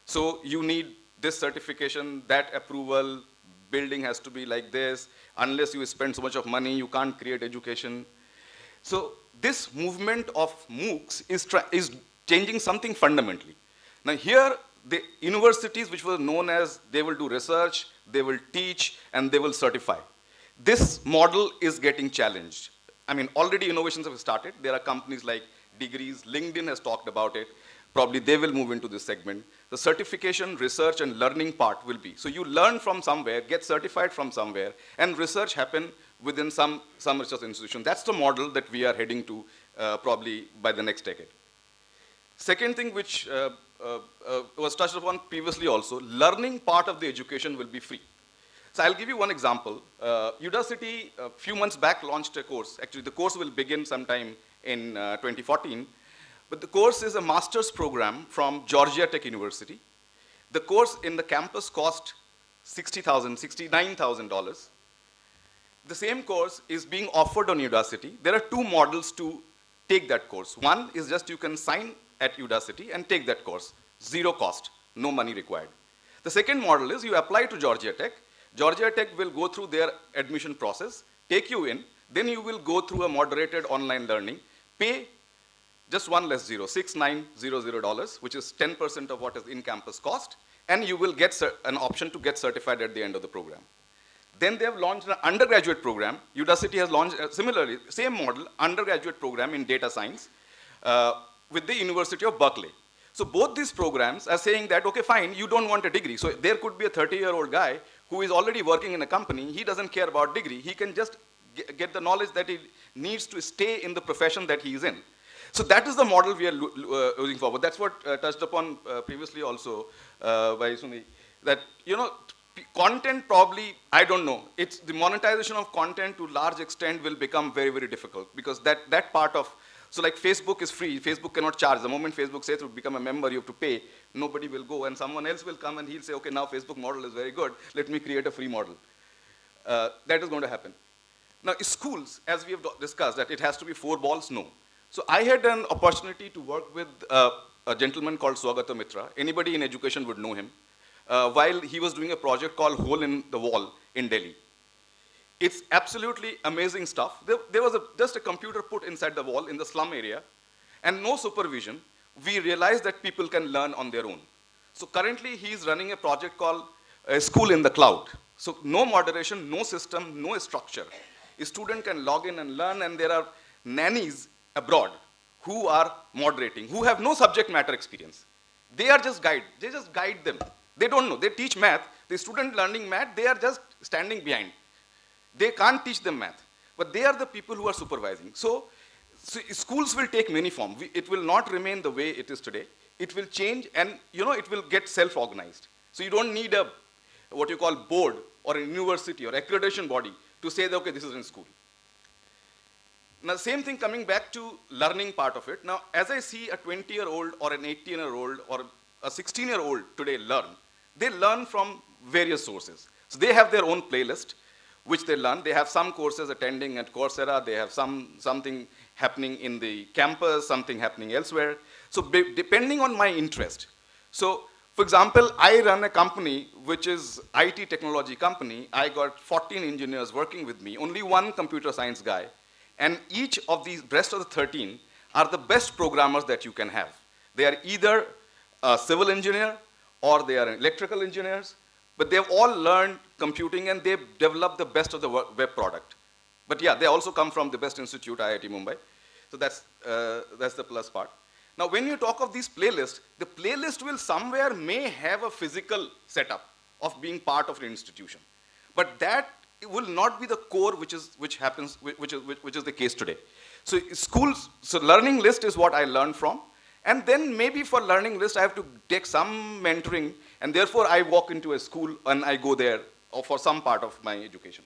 [SPEAKER 5] So you need this certification, that approval, building has to be like this. Unless you spend so much of money, you can't create education. So this movement of MOOCs is changing something fundamentally. Now here, the universities which were known as they will do research, they will teach, and they will certify. This model is getting challenged. I mean, already innovations have started. There are companies like Degrees, LinkedIn has talked about it. Probably they will move into this segment. The certification, research, and learning part will be. So you learn from somewhere, get certified from somewhere, and research happen within some research institution. That's the model that we are heading to probably by the next decade. Second thing which was touched upon previously also, learning part of the education will be free. So I'll give you one example. Udacity, a few months back, launched a course. Actually, the course will begin sometime in 2014. But the course is a master's program from Georgia Tech University. The course in the campus cost $60,000, $69,000. The same course is being offered on Udacity. There are two models to take that course. One is just you can sign at Udacity and take that course. Zero cost, no money required. The second model is you apply to Georgia Tech. Georgia Tech will go through their admission process, take you in, then you will go through a moderated online learning, pay just one less zero, $6,900, which is 10% of what is in-campus cost, and you will get an option to get certified at the end of the program. Then they have launched an undergraduate program. Udacity has launched, similarly, same model, undergraduate program in data science with the University of Berkeley. So both these programs are saying that, okay, fine, you don't want a degree. So there could be a 30-year-old guy who is already working in a company. He doesn't care about degree. He can just get the knowledge that he needs to stay in the profession that he is in. So that is the model we are looking forward. That's what touched upon previously also by Suni, that, you know, content probably, I don't know, it's the monetization of content to large extent will become very, very difficult, because that part of, so like Facebook is free, Facebook cannot charge. The moment Facebook says to become a member, you have to pay, nobody will go, and someone else will come and he'll say, okay, now Facebook model is very good, let me create a free model. That is going to happen. Now, schools, as we have discussed, that it has to be 4 balls, no. So I had an opportunity to work with a gentleman called Swagata Mitra. Anybody in education would know him. While he was doing a project called Hole in the Wall in Delhi. It's absolutely amazing stuff. There was just a computer put inside the wall in the slum area, and no supervision. We realized that people can learn on their own. So currently he's running a project called School in the Cloud. So no moderation, no system, no structure. A student can log in and learn, and there are nannies abroad who are moderating, who have no subject matter experience. They are just guide. They just guide them. They don't know. They teach math. The student learning math, they are just standing behind. They can't teach them math. But they are the people who are supervising. So schools will take many forms. It will not remain the way it is today. It will change, and you know, it will get self-organized. So you don't need a, what you call, board or a university or accreditation body to say that, okay, this is in school. Now, same thing coming back to learning part of it. Now, as I see a 20-year-old or an 18-year-old or a 16-year-old today learn, they learn from various sources. So they have their own playlist, which they learn. They have some courses attending at Coursera. They have something happening in the campus, something happening elsewhere. So depending on my interest. So, for example, I run a company which is IT technology company. I got 14 engineers working with me, only one computer science guy. And each of these, rest of the 13, are the best programmers that you can have. They are either a civil engineer or they are electrical engineers, but they've all learned computing and they've developed the best of the web product. But yeah, they also come from the best institute, IIT Mumbai. So that's the plus part. Now, when you talk of these playlists, the playlist will somewhere may have a physical setup of being part of an institution. But that will not be the core which is the case today. So schools, so learning list is what I learned from. And then maybe for learning list, I have to take some mentoring, and therefore I walk into a school and I go there for some part of my education.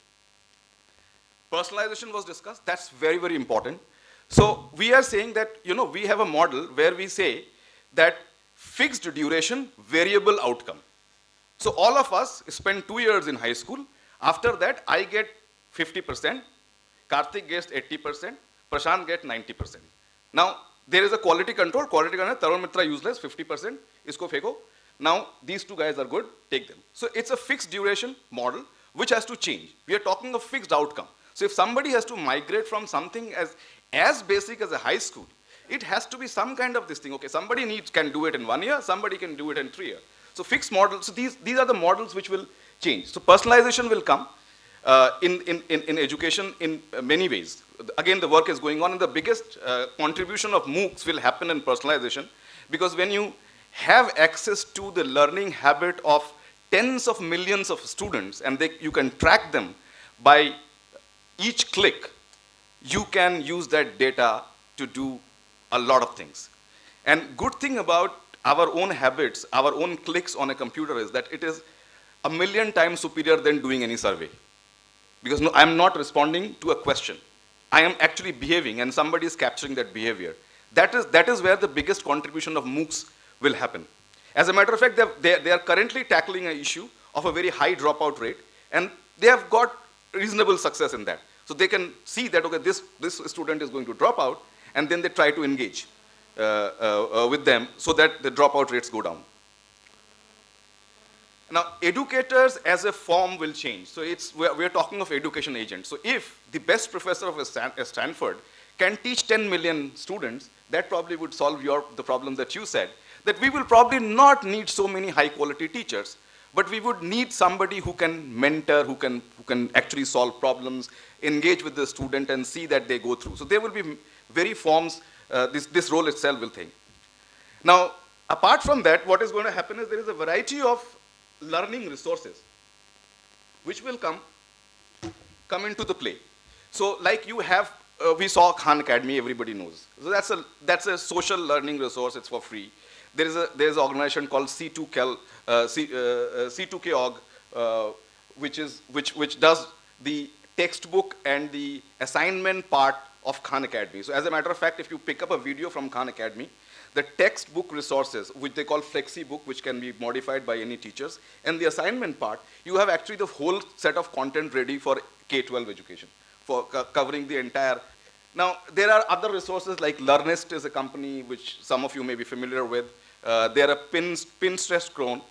[SPEAKER 5] Personalization was discussed. That's very, very important. So we are saying that, you know, we have a model where we say that fixed duration, variable outcome. So all of us spend 2 years in high school. After that, I get 50%, Karthik gets 80%, Prashant gets 90%. Now, there is a quality control, Tarun Mitra useless, 50%, isko feko. Now, these two guys are good, take them. So it's a fixed duration model which has to change. We are talking of fixed outcome. So if somebody has to migrate from something as basic as a high school, it has to be some kind of this thing. Okay, somebody can do it in 1 year, somebody can do it in 3 years. So fixed models, so these are the models which will change. So personalization will come in education in many ways. Again, the work is going on, and the biggest contribution of MOOCs will happen in personalization, because when you have access to the learning habit of tens of millions of students, and you can track them by each click, you can use that data to do a lot of things. And good thing about our own habits, our own clicks on a computer is that it is a million times superior than doing any survey. Because no, I'm not responding to a question. I am actually behaving and somebody is capturing that behavior. That is where the biggest contribution of MOOCs will happen. As a matter of fact, they are currently tackling an issue of a very high dropout rate, and they have got reasonable success in that. So they can see that, okay, this student is going to drop out, and then they try to engage with them so that the dropout rates go down. Now, educators as a form will change. So we're talking of education agents. So if the best professor of Stanford can teach 10 million students, that probably would solve the problem that you said, that we will probably not need so many high quality teachers, but we would need somebody who can mentor, who can actually solve problems, engage with the student and see that they go through. So there will be very forms, this role itself will think. Now, apart from that, what is going to happen is there is a variety of learning resources which will come into the play. So like you have, we saw Khan Academy, everybody knows. So that's a social learning resource, it's for free. There's an organization called C2K.org, which does the textbook and the assignment part of Khan Academy. So as a matter of fact, if you pick up a video from Khan Academy, the textbook resources, which they call FlexiBook, which can be modified by any teachers, and the assignment part, you have actually the whole set of content ready for K-12 education, for covering the entire. Now, there are other resources like Learnist is a company which some of you may be familiar with. They are a Pinterest clone,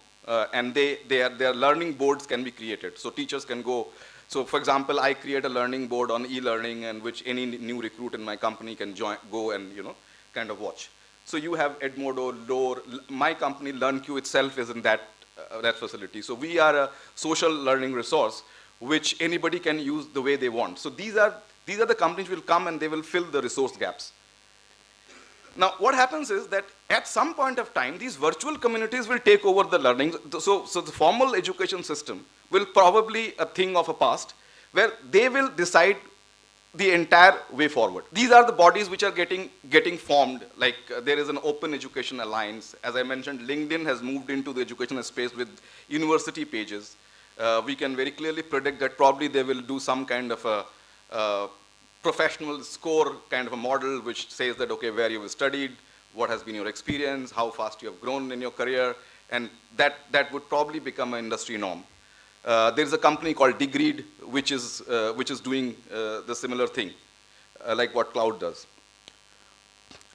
[SPEAKER 5] and their learning boards can be created. So teachers can go. So for example, I create a learning board on e-learning, and which any new recruit in my company can go and kind of watch. So you have Edmodo, Lore. My company, LearnQ itself, is in that facility. So we are a social learning resource which anybody can use the way they want. So these are the companies will come and they will fill the resource gaps. Now, what happens is that at some point of time, these virtual communities will take over the learning. So the formal education system will probably a thing of a past, where they will decide the entire way forward. These are the bodies which are getting formed. Like there is an Open Education Alliance. As I mentioned, LinkedIn has moved into the educational space with university pages. We can very clearly predict that probably they will do some kind of a professional score kind of a model which says that, okay, where you've studied, what has been your experience, how fast you have grown in your career, and that would probably become an industry norm. There's a company called Degreed, which is doing the similar thing, like what Cloud does.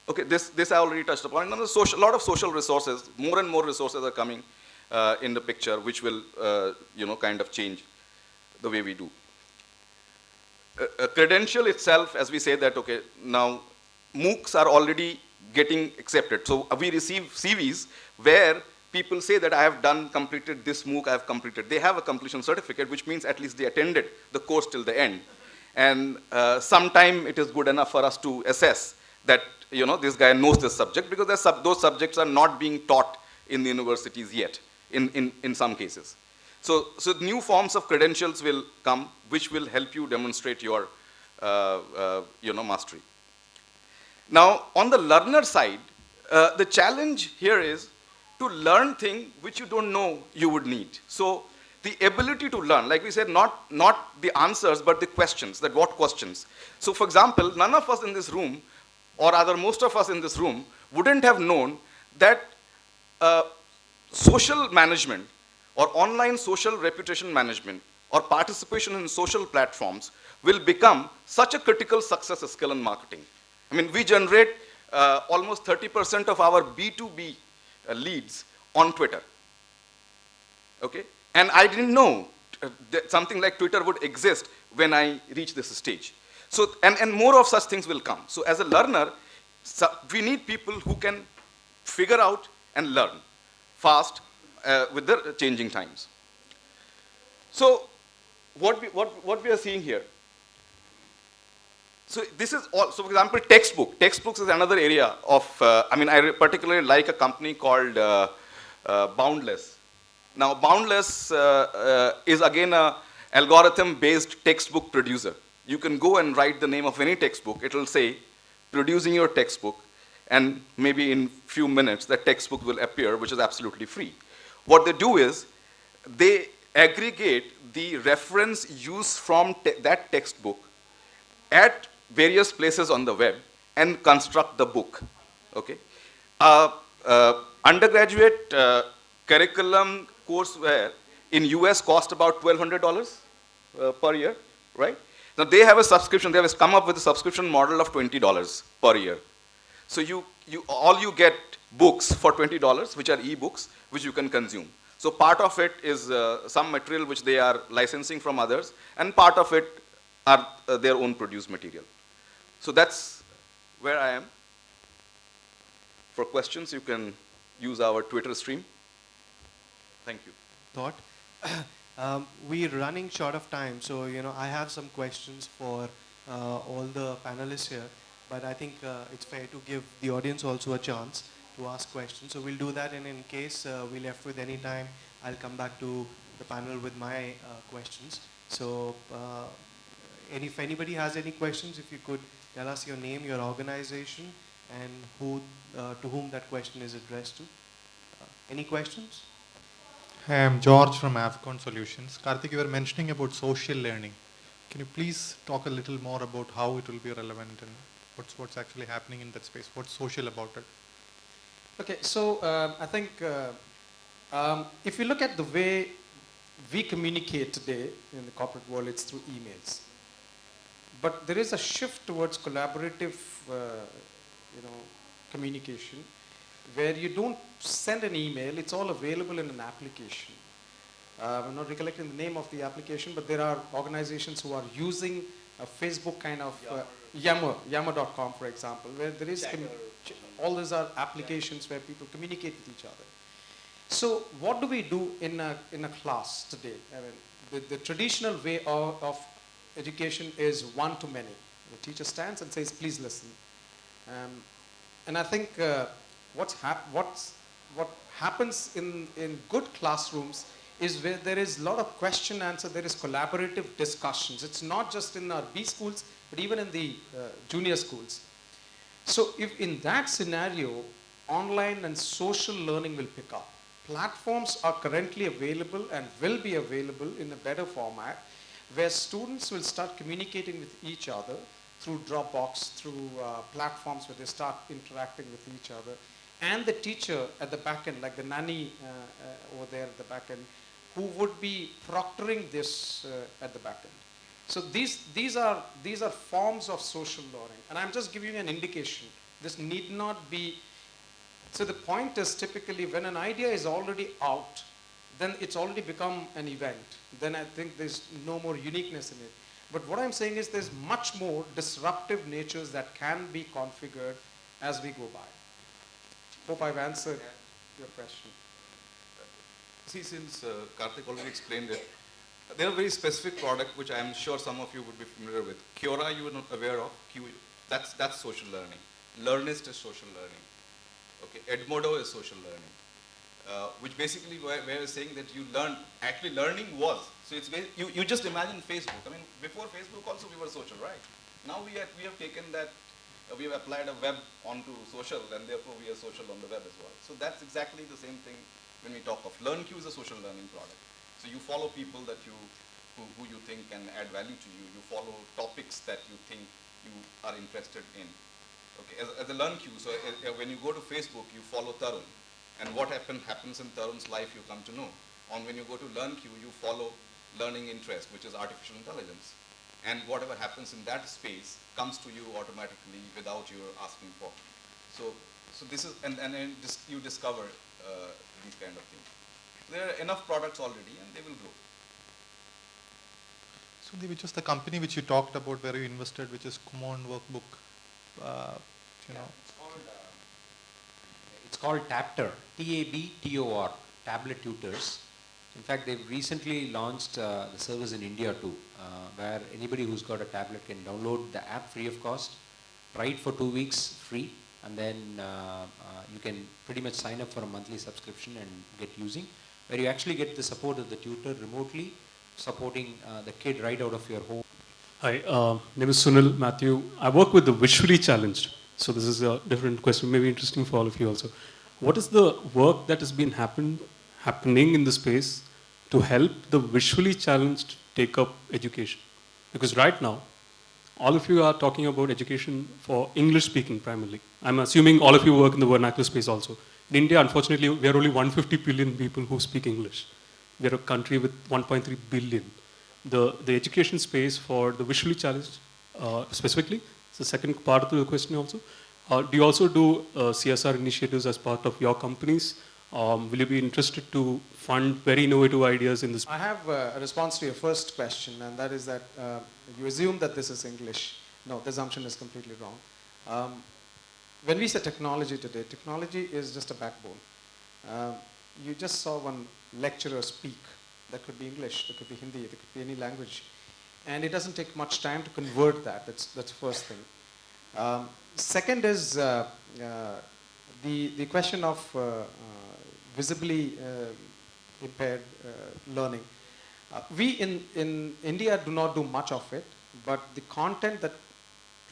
[SPEAKER 5] Okay, this I already touched upon. And a lot of social resources, more and more resources are coming in the picture, which will kind of change the way we do. A credential itself, as we say that, okay, now MOOCs are already getting accepted. So we receive CVs where people say that I have completed this MOOC, I have completed. They have a completion certificate, which means at least they attended the course till the end. And sometime it is good enough for us to assess that, this guy knows this subject, because those subjects are not being taught in the universities yet, in some cases. So new forms of credentials will come, which will help you demonstrate your, mastery. Now, on the learner side, the challenge here is to learn things which you don't know you would need. So the ability to learn, like we said, not the answers, but the questions, that what questions. So for example, none of us in this room, or rather most of us in this room, wouldn't have known that social management or online social reputation management or participation in social platforms will become such a critical success skill in marketing. I mean, we generate almost 30% of our B2B leads on Twitter. Okay? And I didn't know that something like Twitter would exist when I reached this stage. So, and more of such things will come. So as a learner, we need people who can figure out and learn fast with the changing times. So what we are seeing here. So this is all, so for example, textbook. Textbooks is another area of, I particularly like a company called Boundless. Now Boundless is again a algorithm-based textbook producer. You can go and write the name of any textbook. It will say, producing your textbook, and maybe in few minutes that textbook will appear, which is absolutely free. What they do is, they aggregate the reference used from that textbook at various places on the web and construct the book. Okay? Undergraduate curriculum courseware in US cost about $1,200 per year, right? Now they have a subscription, they have come up with a subscription model of $20 per year. So all you get books for $20, which are e-books, which you can consume. So part of it is some material which they are licensing from others, and part of it are their own produced material. So that's where I am. For questions, you can use our Twitter stream. Thank you.
[SPEAKER 2] Thought. We're running short of time, so I have some questions for all the panelists here, but I think it's fair to give the audience also a chance to ask questions. So we'll do that, and in case we're left with any time, I'll come back to the panel with my questions. So if anybody has any questions, if you could tell us your name, your organization, and to whom that question is addressed to. Any questions?
[SPEAKER 6] Hi, I'm George from Avcon Solutions. Karthik, you were mentioning about social learning. Can you please talk a little more about how it will be relevant and what's actually happening in that space? What's social about it?
[SPEAKER 3] Okay, so I think if you look at the way we communicate today in the corporate world, it's through emails. But there is a shift towards collaborative communication, where you don't send an email, it's all available in an application. I'm not recollecting the name of the application, but there are organizations who are using a Facebook kind of Yammer.com, for example, where there is all these are applications where people communicate with each other. So what do we do in a class today? I mean, the traditional way of education is one-to-many. The teacher stands and says, please listen. And I think what happens in good classrooms is where there is a lot of question answer, there is collaborative discussions. It's not just in our B schools, but even in the junior schools. So if in that scenario, online and social learning will pick up. Platforms are currently available and will be available in a better format, where students will start communicating with each other through Dropbox, through platforms where they start interacting with each other. And the teacher at the back end, like the nanny over there at the back end, who would be proctoring this at the back end. So these are forms of social learning. And I'm just giving you an indication. This need not be, so the point is typically when an idea is already out, then it's already become an event. Then I think there's no more uniqueness in it. But what I'm saying is there's much more disruptive natures that can be configured as we go by. Hope I've answered your question.
[SPEAKER 5] See, since Karthik already explained it, there are very specific product which I'm sure some of you would be familiar with. Quora, you are not aware of. That's social learning. Learnist is social learning. Okay, Edmodo is social learning. Which basically where is saying that you learn, actually learning was. So it's you just imagine Facebook. I mean, before Facebook also we were social, right? Now we have taken that, we have applied a web onto social, and therefore we are social on the web as well. So that's exactly the same thing when we talk of LearnQ is a social learning product. So you follow people that who you think can add value to you. You follow topics that you think you are interested in. Okay, as a LearnQ, so when you go to Facebook, you follow Tarun. And what happens in Tarun's life, you come to know. And when you go to LearnQ, you follow learning interest, which is artificial intelligence. And whatever happens in that space comes to you automatically without your asking for. So this is, and you discover these kind of things. There are enough products already, and they will grow.
[SPEAKER 6] So which was the company which you talked about where you invested, which is Kumon Workbook,
[SPEAKER 4] It's called Taptor, T-A-B-T-O-R, Tablet Tutors. In fact, they've recently launched the service in India too, where anybody who's got a tablet can download the app free of cost, try it for 2 weeks free, and then you can pretty much sign up for a monthly subscription and get using, where you actually get the support of the tutor remotely, supporting the kid right out of your home.
[SPEAKER 7] Hi, name is Sunil Matthew. I work with the visually challenged. So this is a different question, maybe interesting for all of you also. What is the work that has been happening in the space to help the visually challenged take up education? Because right now, all of you are talking about education for English speaking primarily. I'm assuming all of you work in the vernacular space also. In India, unfortunately, we are only 150 billion people who speak English. We are a country with 1.3 billion. The education space for the visually challenged specifically, it's the second part of the question also. Do you also do CSR initiatives as part of your companies? Will you be interested to fund very innovative ideas in this?
[SPEAKER 3] I have a response to your first question, and that is that you assume that this is English. No, the assumption is completely wrong. When we say technology today, technology is just a backbone. You just saw one lecturer speak. That could be English, that could be Hindi, that could be any language. And it doesn't take much time to convert that. That's the first thing. Second is the question of visibly impaired learning. We in India do not do much of it, but the content that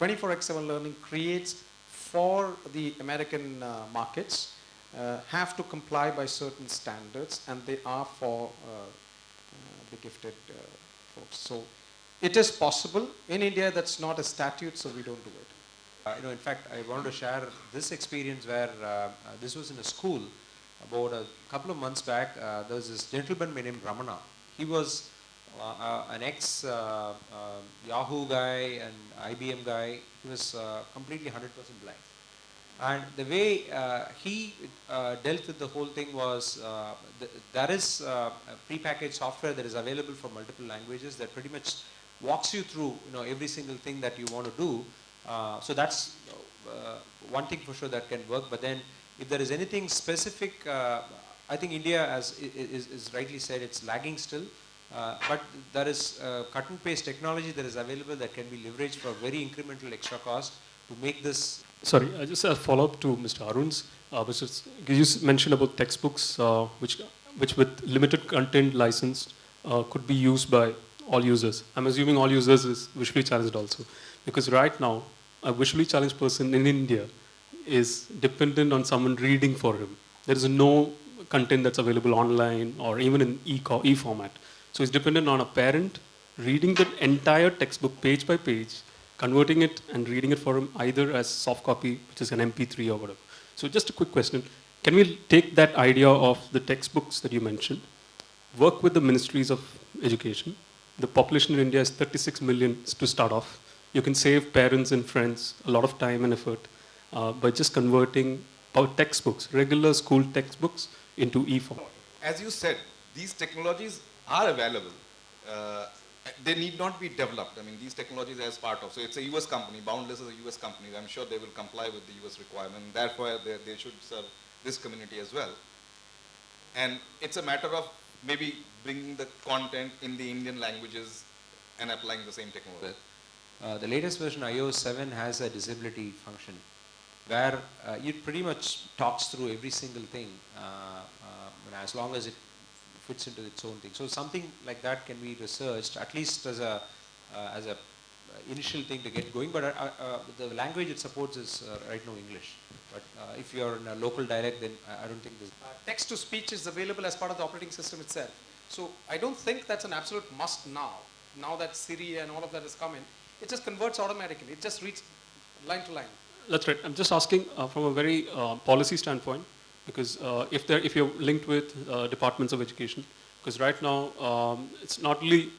[SPEAKER 3] 24x7 Learning creates for the American markets have to comply by certain standards, and they are for the gifted folks. So it is possible. In India, that's not a statute, so we don't do it.
[SPEAKER 4] In fact, I wanted to share this experience where this was in a school. About a couple of months back, there was this gentleman named Ramana. He was an ex-Yahoo guy and IBM guy. He was completely 100% blind. And the way he dealt with the whole thing was, there is a prepackaged software that is available for multiple languages that pretty much walks you through every single thing that you want to do. So that's one thing for sure that can work. But then if there is anything specific, I think India, as is rightly said, it's lagging still. But there is cut and paste technology that is available that can be leveraged for very incremental extra cost to make this.
[SPEAKER 7] Sorry, just a follow-up to Mr. Arun's. You mentioned about textbooks, which with limited content license could be used by all users. I'm assuming all users is visually challenged also. Because right now, a visually challenged person in India is dependent on someone reading for him. There is no content that's available online or even in e-format. So it's dependent on a parent reading the entire textbook page by page, converting it and reading it for him either as soft copy, which is an MP3 or whatever. So just a quick question. Can we take that idea of the textbooks that you mentioned, work with the ministries of education? The population in India is 36 million to start off. You can save parents and friends a lot of time and effort by just converting our textbooks, regular school textbooks, into e-form.
[SPEAKER 5] As you said, these technologies are available. They need not be developed. I mean, these technologies as part of, so it's a US company, Boundless is a US company. I'm sure they will comply with the US requirement. Therefore, they should serve this community as well. And it's a matter of maybe bringing the content in the Indian languages and applying the same technology.
[SPEAKER 4] The latest version, iOS 7, has a disability function where it pretty much talks through every single thing as long as it fits into its own thing. So something like that can be researched, at least as a initial thing to get going. But the language it supports is right now English. But if you're in a local dialect, then I don't think this.
[SPEAKER 3] Text to speech is available as part of the operating system itself. So I don't think that's an absolute must now. Now that Siri and all of that has come in, it just converts automatically. It just reads line to line.
[SPEAKER 7] That's right. I'm just asking from a very policy standpoint, because if you're linked with departments of education, because right now it's not really,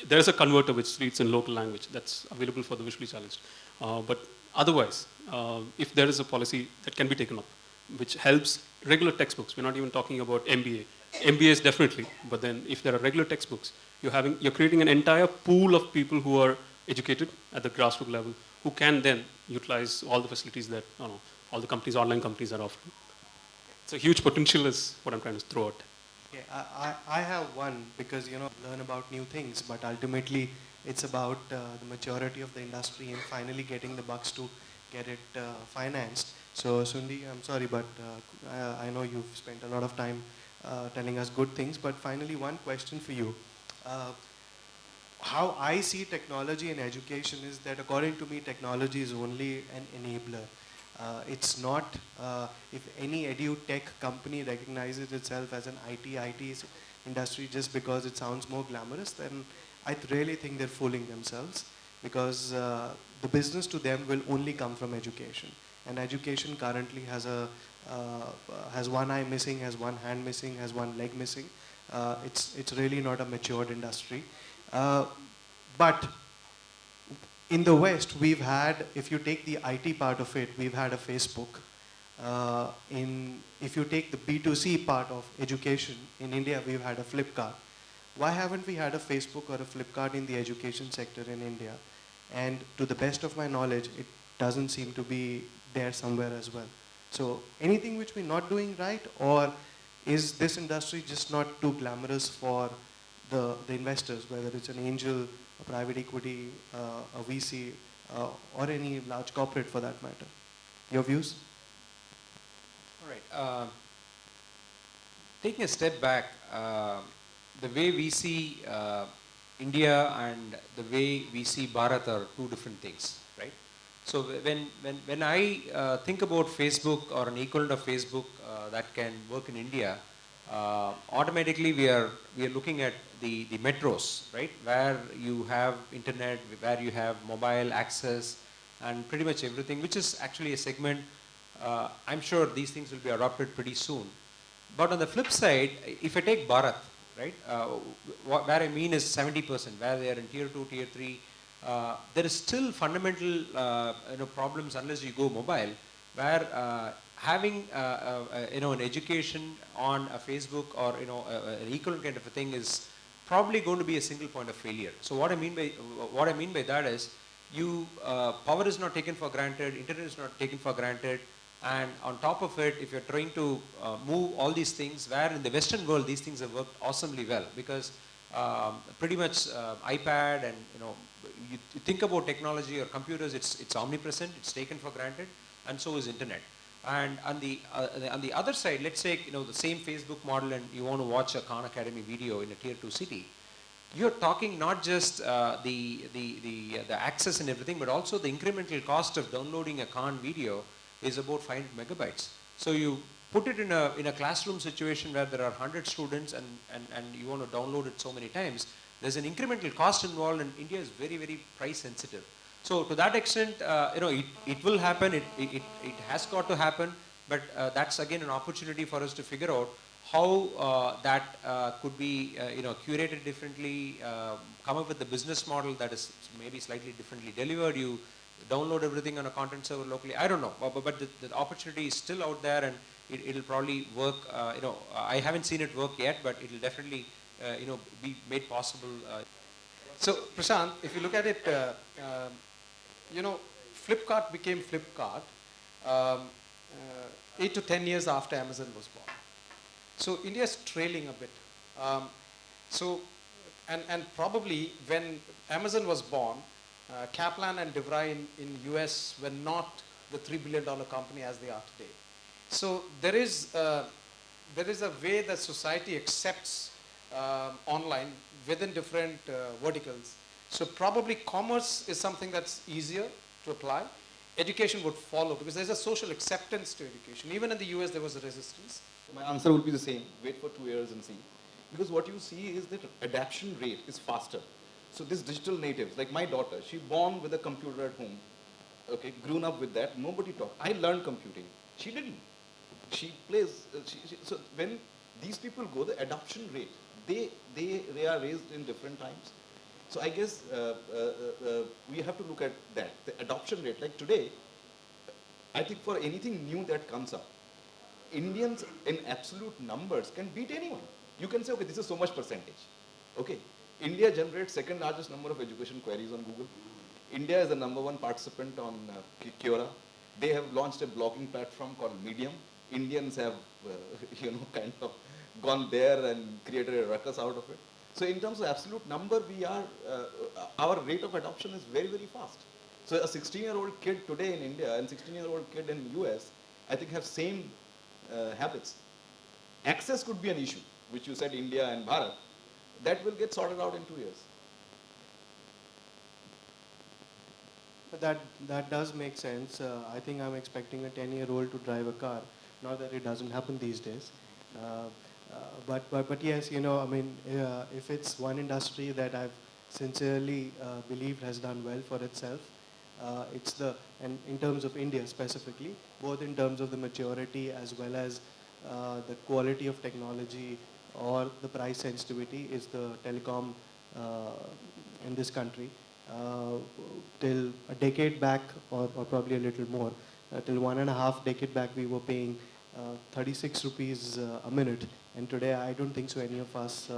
[SPEAKER 7] there's a converter which reads in local language that's available for the visually challenged. But otherwise, if there is a policy that can be taken up, which helps regular textbooks, we're not even talking about MBA. MBAs definitely, but then if there are regular textbooks, you're creating an entire pool of people who are educated at the grassroots level, who can then utilize all the facilities that all the companies, online companies are offering. It's a huge potential is what I'm trying to throw out.
[SPEAKER 8] Yeah, I have one, because learn about new things, but ultimately it's about the maturity of the industry and finally getting the bucks to get it financed. So Sundi, I'm sorry, but I know you've spent a lot of time telling us good things, but finally one question for you. How I see technology in education is that, according to me, technology is only an enabler. It's not, if any edu tech company recognizes itself as an IT is industry just because it sounds more glamorous, then I really think they're fooling themselves, because the business to them will only come from education. And education currently has one eye missing, has one hand missing, has one leg missing. It's really not a matured industry. But in the West, we've had, if you take the IT part of it, we've had a Facebook. If you take the B2C part of education, in India, we've had a Flipkart. Why haven't we had a Facebook or a Flipkart in the education sector in India? And to the best of my knowledge, it doesn't seem to be there somewhere as well. So anything which we're not doing right, or is this industry just not too glamorous for the investors, whether it's an angel, a private equity, a VC, or any large corporate for that matter? Your views?
[SPEAKER 4] All right. Taking a step back, the way we see India and the way we see Bharat are two different things, right? So when I think about Facebook or an equivalent of Facebook that can work in India, automatically we are looking at the metros, right? Where you have internet, where you have mobile access, and pretty much everything, which is actually a segment. I'm sure these things will be adopted pretty soon. But on the flip side, if I take Bharat, right, where I mean is 70%, where they are in tier 2, tier 3, there is still fundamental problems unless you go mobile, where having an education on a Facebook or an equivalent kind of a thing is probably going to be a single point of failure. So what I mean by that is, power is not taken for granted, internet is not taken for granted, and on top of it, if you're trying to move all these things, where in the Western world these things have worked awesomely well, because pretty much iPad and you think about technology or computers, it's omnipresent, it's taken for granted, and so is internet. And on the other side, let's say the same Facebook model, and you want to watch a Khan Academy video in a tier 2 city. You're talking not just the access and everything, but also the incremental cost of downloading a Khan video is about 500 megabytes. So you put it in a classroom situation where there are 100 students and you want to download it so many times. There's an incremental cost involved, and India is very, very price sensitive. So to that extent, it will happen. It has got to happen. But that's again an opportunity for us to figure out how that could be curated differently, come up with a business model that is maybe slightly differently delivered. You download everything on a content server locally. I don't know, but the opportunity is still out there, and it'll probably work. I haven't seen it work yet, but it'll definitely be made possible.
[SPEAKER 3] So Prashant, if you look at it, Flipkart became Flipkart 8 to 10 years after Amazon was born. So India is trailing a bit. And probably when Amazon was born, Kaplan and DeVry in US were not the $3 billion company as they are today. So there is a way that society accepts online within different verticals. So probably commerce is something that's easier to apply. Education would follow because there's a social acceptance to education. Even in the US there was a resistance.
[SPEAKER 5] My answer would be the same. Wait for 2 years and see. Because what you see is that adaption rate is faster. So these digital natives, like my daughter, she born with a computer at home. Okay, grown up with that. Nobody taught. I learned computing. She didn't. She plays. So when these people go, the adoption rate, they are raised in different times. So I guess we have to look at that. The adoption rate, like today, I think for anything new that comes up, Indians in absolute numbers can beat anyone. You can say, okay, this is so much percentage. Okay, India generates second largest number of education queries on Google. India is the #1 participant on Quora. They have launched a blogging platform called Medium. Indians have, kind of gone there and created a ruckus out of it. So in terms of absolute number, our rate of adoption is very, very fast. So a 16-year-old kid today in India and 16-year-old kid in US, I think have same habits. Access could be an issue, which you said India and Bharat. That will get sorted out in 2 years.
[SPEAKER 8] But that does make sense. I think I'm expecting a 10-year-old to drive a car. Not that it doesn't happen these days. But yes, you know, I mean, if it's one industry that I've sincerely believed has done well for itself, it's and in terms of India specifically, both in terms of the maturity as well as the quality of technology or the price sensitivity, is the telecom in this country. Till a decade back, or probably a little more, till 1.5 decade back, we were paying 36 rupees a minute, and today I don't think so any of us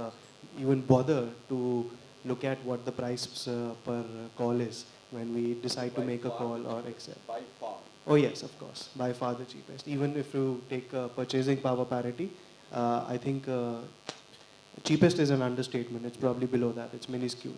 [SPEAKER 8] even bother to look at what the price per call is when we decide to make a call or accept.
[SPEAKER 5] By far.
[SPEAKER 8] Oh yes, of course, by far the cheapest. Even if you take purchasing power parity, I think cheapest is an understatement. It's probably below that. It's minuscule.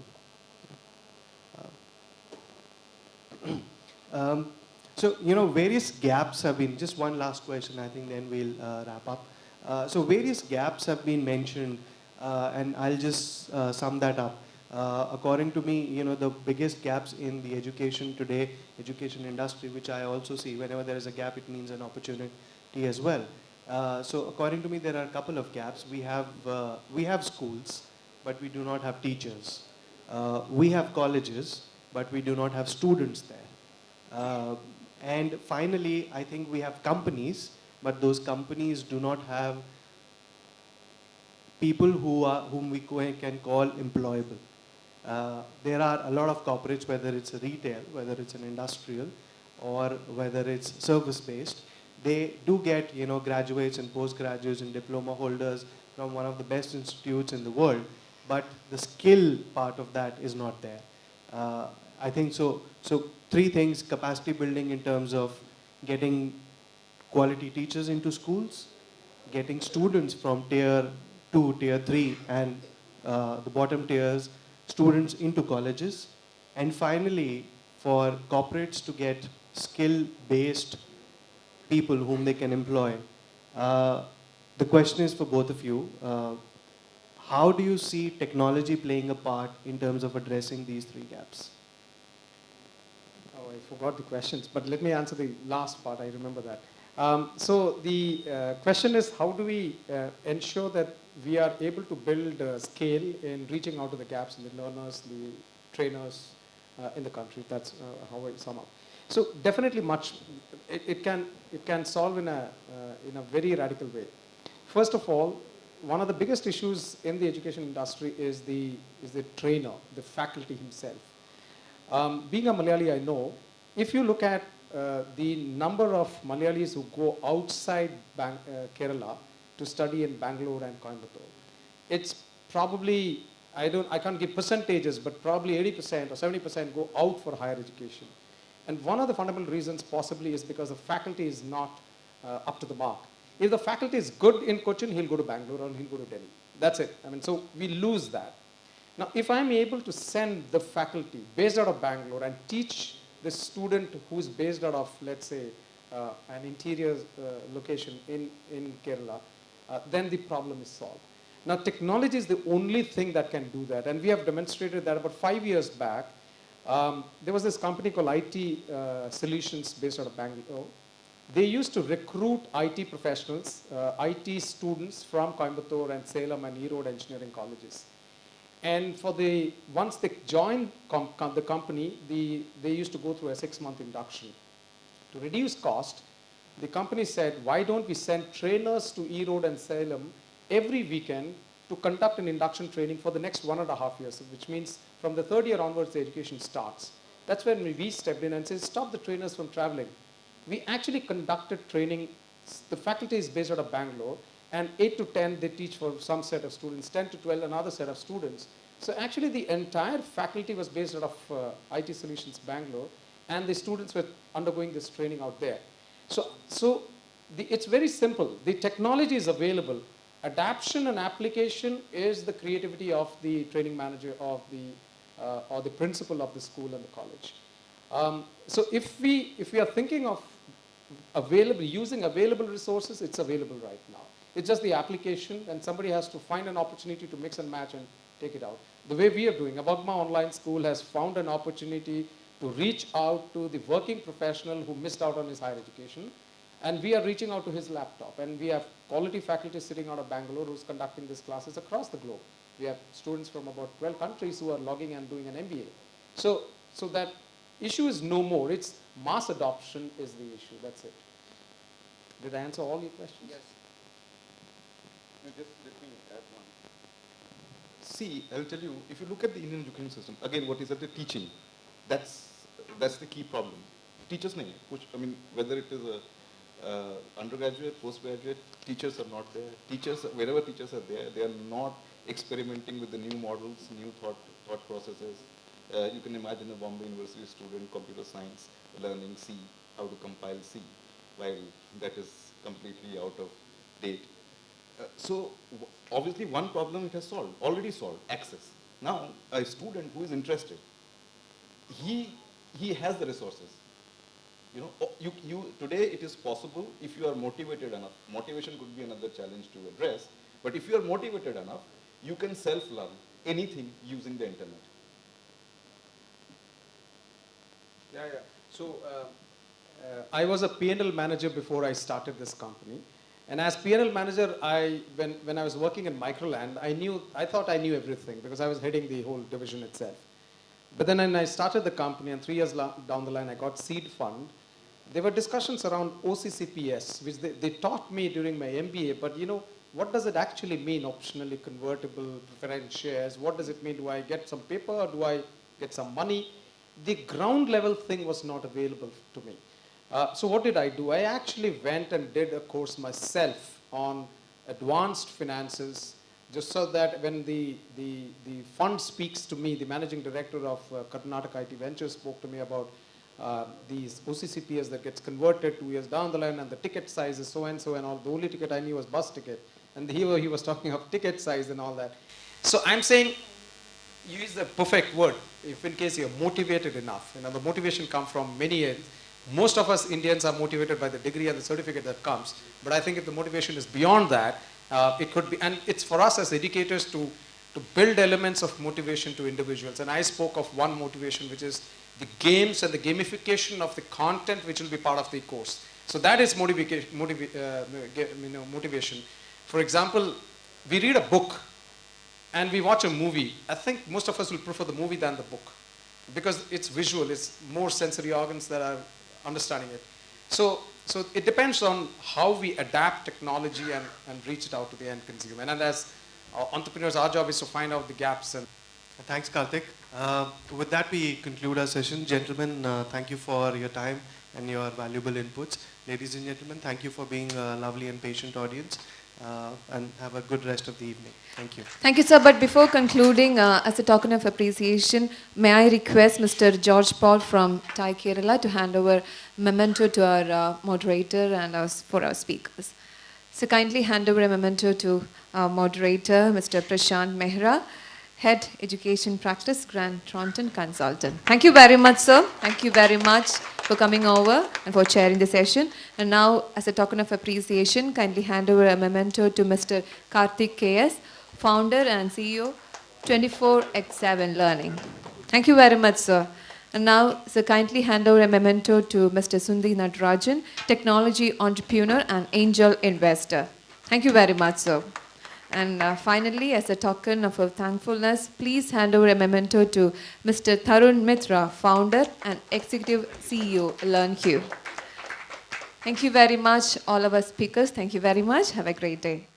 [SPEAKER 8] So, you know, various gaps have been, just one last question, I think then we'll wrap up. So various gaps have been mentioned, and I'll just sum that up. According to me, you know, the biggest gaps in the education today, education industry, which I also see, whenever there is a gap, it means an opportunity as well. So according to me, there are a couple of gaps. We have schools, but we do not have teachers. We have colleges, but we do not have students there. And finally, I think we have companies, but those companies do not have people whom we can call employable. There are a lot of corporates, whether it's a retail, whether it's an industrial, or whether it's service-based. They do get, you know, graduates and postgraduates and diploma holders from one of the best institutes in the world, but the skill part of that is not there. I think so. So three things: capacity building in terms of getting quality teachers into schools, getting students from tier 2, tier 3, and the bottom tiers, students into colleges, and finally, for corporates to get skill-based people whom they can employ. The question is for both of you. How do you see technology playing a part in terms of addressing these three gaps?
[SPEAKER 3] Oh, I forgot the questions, but let me answer the last part. I remember that. So the question is, how do we ensure that we are able to build scale in reaching out to the gaps in the learners, the trainers in the country? That's how I sum up. So definitely it can solve in a very radical way. First of all, one of the biggest issues in the education industry is the trainer, the faculty himself. Being a Malayali, I know, if you look at the number of Malayalis who go outside Kerala to study in Bangalore and Coimbatore, it's probably, I can't give percentages, but probably 80% or 70% go out for higher education. And one of the fundamental reasons possibly is because the faculty is not up to the mark. If the faculty is good in Cochin, he'll go to Bangalore or he'll go to Delhi. That's it. I mean, so we lose that. Now, if I'm able to send the faculty based out of Bangalore and teach the student who's based out of, let's say, an interior location in Kerala, then the problem is solved. Now, technology is the only thing that can do that. And we have demonstrated that about 5 years back. There was this company called IT Solutions based out of Bangalore. They used to recruit IT professionals, IT students from Coimbatore and Salem and Erode engineering colleges. And once they joined the company, they used to go through a 6-month induction. To reduce cost, the company said, why don't we send trainers to Erode and Salem every weekend to conduct an induction training for the next 1.5 years, which means from the 3rd year onwards, the education starts. That's when we stepped in and said, stop the trainers from traveling. We actually conducted training. The faculty is based out of Bangalore, and 8 to 10 they teach for some set of students, 10 to 12 another set of students. So actually the entire faculty was based out of IT Solutions Bangalore, and the students were undergoing this training out there. So it's very simple. The technology is available. Adaption and application is the creativity of the training manager of or the principal of the school and the college. So if we are thinking of using available resources, it's available right now. It's just the application, and somebody has to find an opportunity to mix and match and take it out. The way we are doing, Abagma Online School has found an opportunity to reach out to the working professional who missed out on his higher education, And we are reaching out to his laptop, and we have quality faculty sitting out of Bangalore who's conducting these classes across the globe. We have students from about 12 countries who are logging and doing an MBA. So that issue is no more. It's mass adoption is the issue. That's it. Did I answer all your questions?
[SPEAKER 5] Yes. Just let me add one. See, I'll tell you, if you look at the Indian education system, again, what is at the teaching, that's the key problem. Teachers nahi, I mean, whether it is a undergraduate, postgraduate, teachers are not there. Teachers, wherever teachers are there, they are not experimenting with the new models, new thought processes. You can imagine a Bombay University student, computer science, learning C, how to compile C, while that is completely out of date. So obviously one problem it has already solved, access. Now a student who is interested, he has the resources. You know, today it is possible if you are motivated enough. Motivation could be another challenge to address, but if you are motivated enough, you can self-learn anything using the internet.
[SPEAKER 3] Yeah. So I was a P&L manager before I started this company. And as P&L manager, when I was working in Microland, I thought I knew everything because I was heading the whole division itself. But then when I started the company, and 3 years down the line, I got seed fund. There were discussions around OCCPS, which they taught me during my MBA. But you know, what does it actually mean, optionally convertible preference shares? What does it mean? Do I get some paper or do I get some money? The ground level thing was not available to me. So what did I do? I actually went and did a course myself on advanced finances, just so that when the fund speaks to me, the managing director of Karnataka IT Ventures spoke to me about these OCCPS that gets converted 2 years down the line, and the ticket size is so and so and all. The only ticket I knew was bus ticket, and he was talking of ticket size and all that. So I'm saying, use the perfect word. If in case you're motivated enough, you know, the motivation comes from many ends. Most of us Indians are motivated by the degree and the certificate that comes. But I think if the motivation is beyond that, it could be, and it's for us as educators to build elements of motivation to individuals. And I spoke of one motivation, which is the games and the gamification of the content which will be part of the course. So that is motivation. For example, we read a book and we watch a movie. I think most of us will prefer the movie than the book because it's visual, it's more sensory organs that are understanding it. So it depends on how we adapt technology and reach it out to the end consumer. And as entrepreneurs, our job is to find out the gaps. And
[SPEAKER 8] thanks, Karthik. With that, we conclude our session. Gentlemen, thank you for your time and your valuable inputs. Ladies and gentlemen, thank you for being a lovely and patient audience. And have a good rest of the evening. Thank you.
[SPEAKER 1] Thank you, sir. But before concluding, as a token of appreciation, may I request Mr. George Paul from TiE Kerala to hand over memento to our moderator and for our speakers. So kindly hand over a memento to our moderator, Mr. Prashant Mehra, Head Education Practice, Grant Thornton Consultant. Thank you very much, sir. Thank you very much for coming over and for chairing the session. And now, as a token of appreciation, kindly hand over a memento to Mr. Karthik KS, founder and CEO, 24x7 Learning. Thank you very much, sir. And now, sir, kindly hand over a memento to Mr. Sundi Natarajan, technology entrepreneur and angel investor. Thank you very much, sir. And finally, as a token of our thankfulness, please hand over a memento to Mr. Tarun Mitra, founder and executive CEO, LearnQ. Thank you very much, all of our speakers. Thank you very much. Have a great day.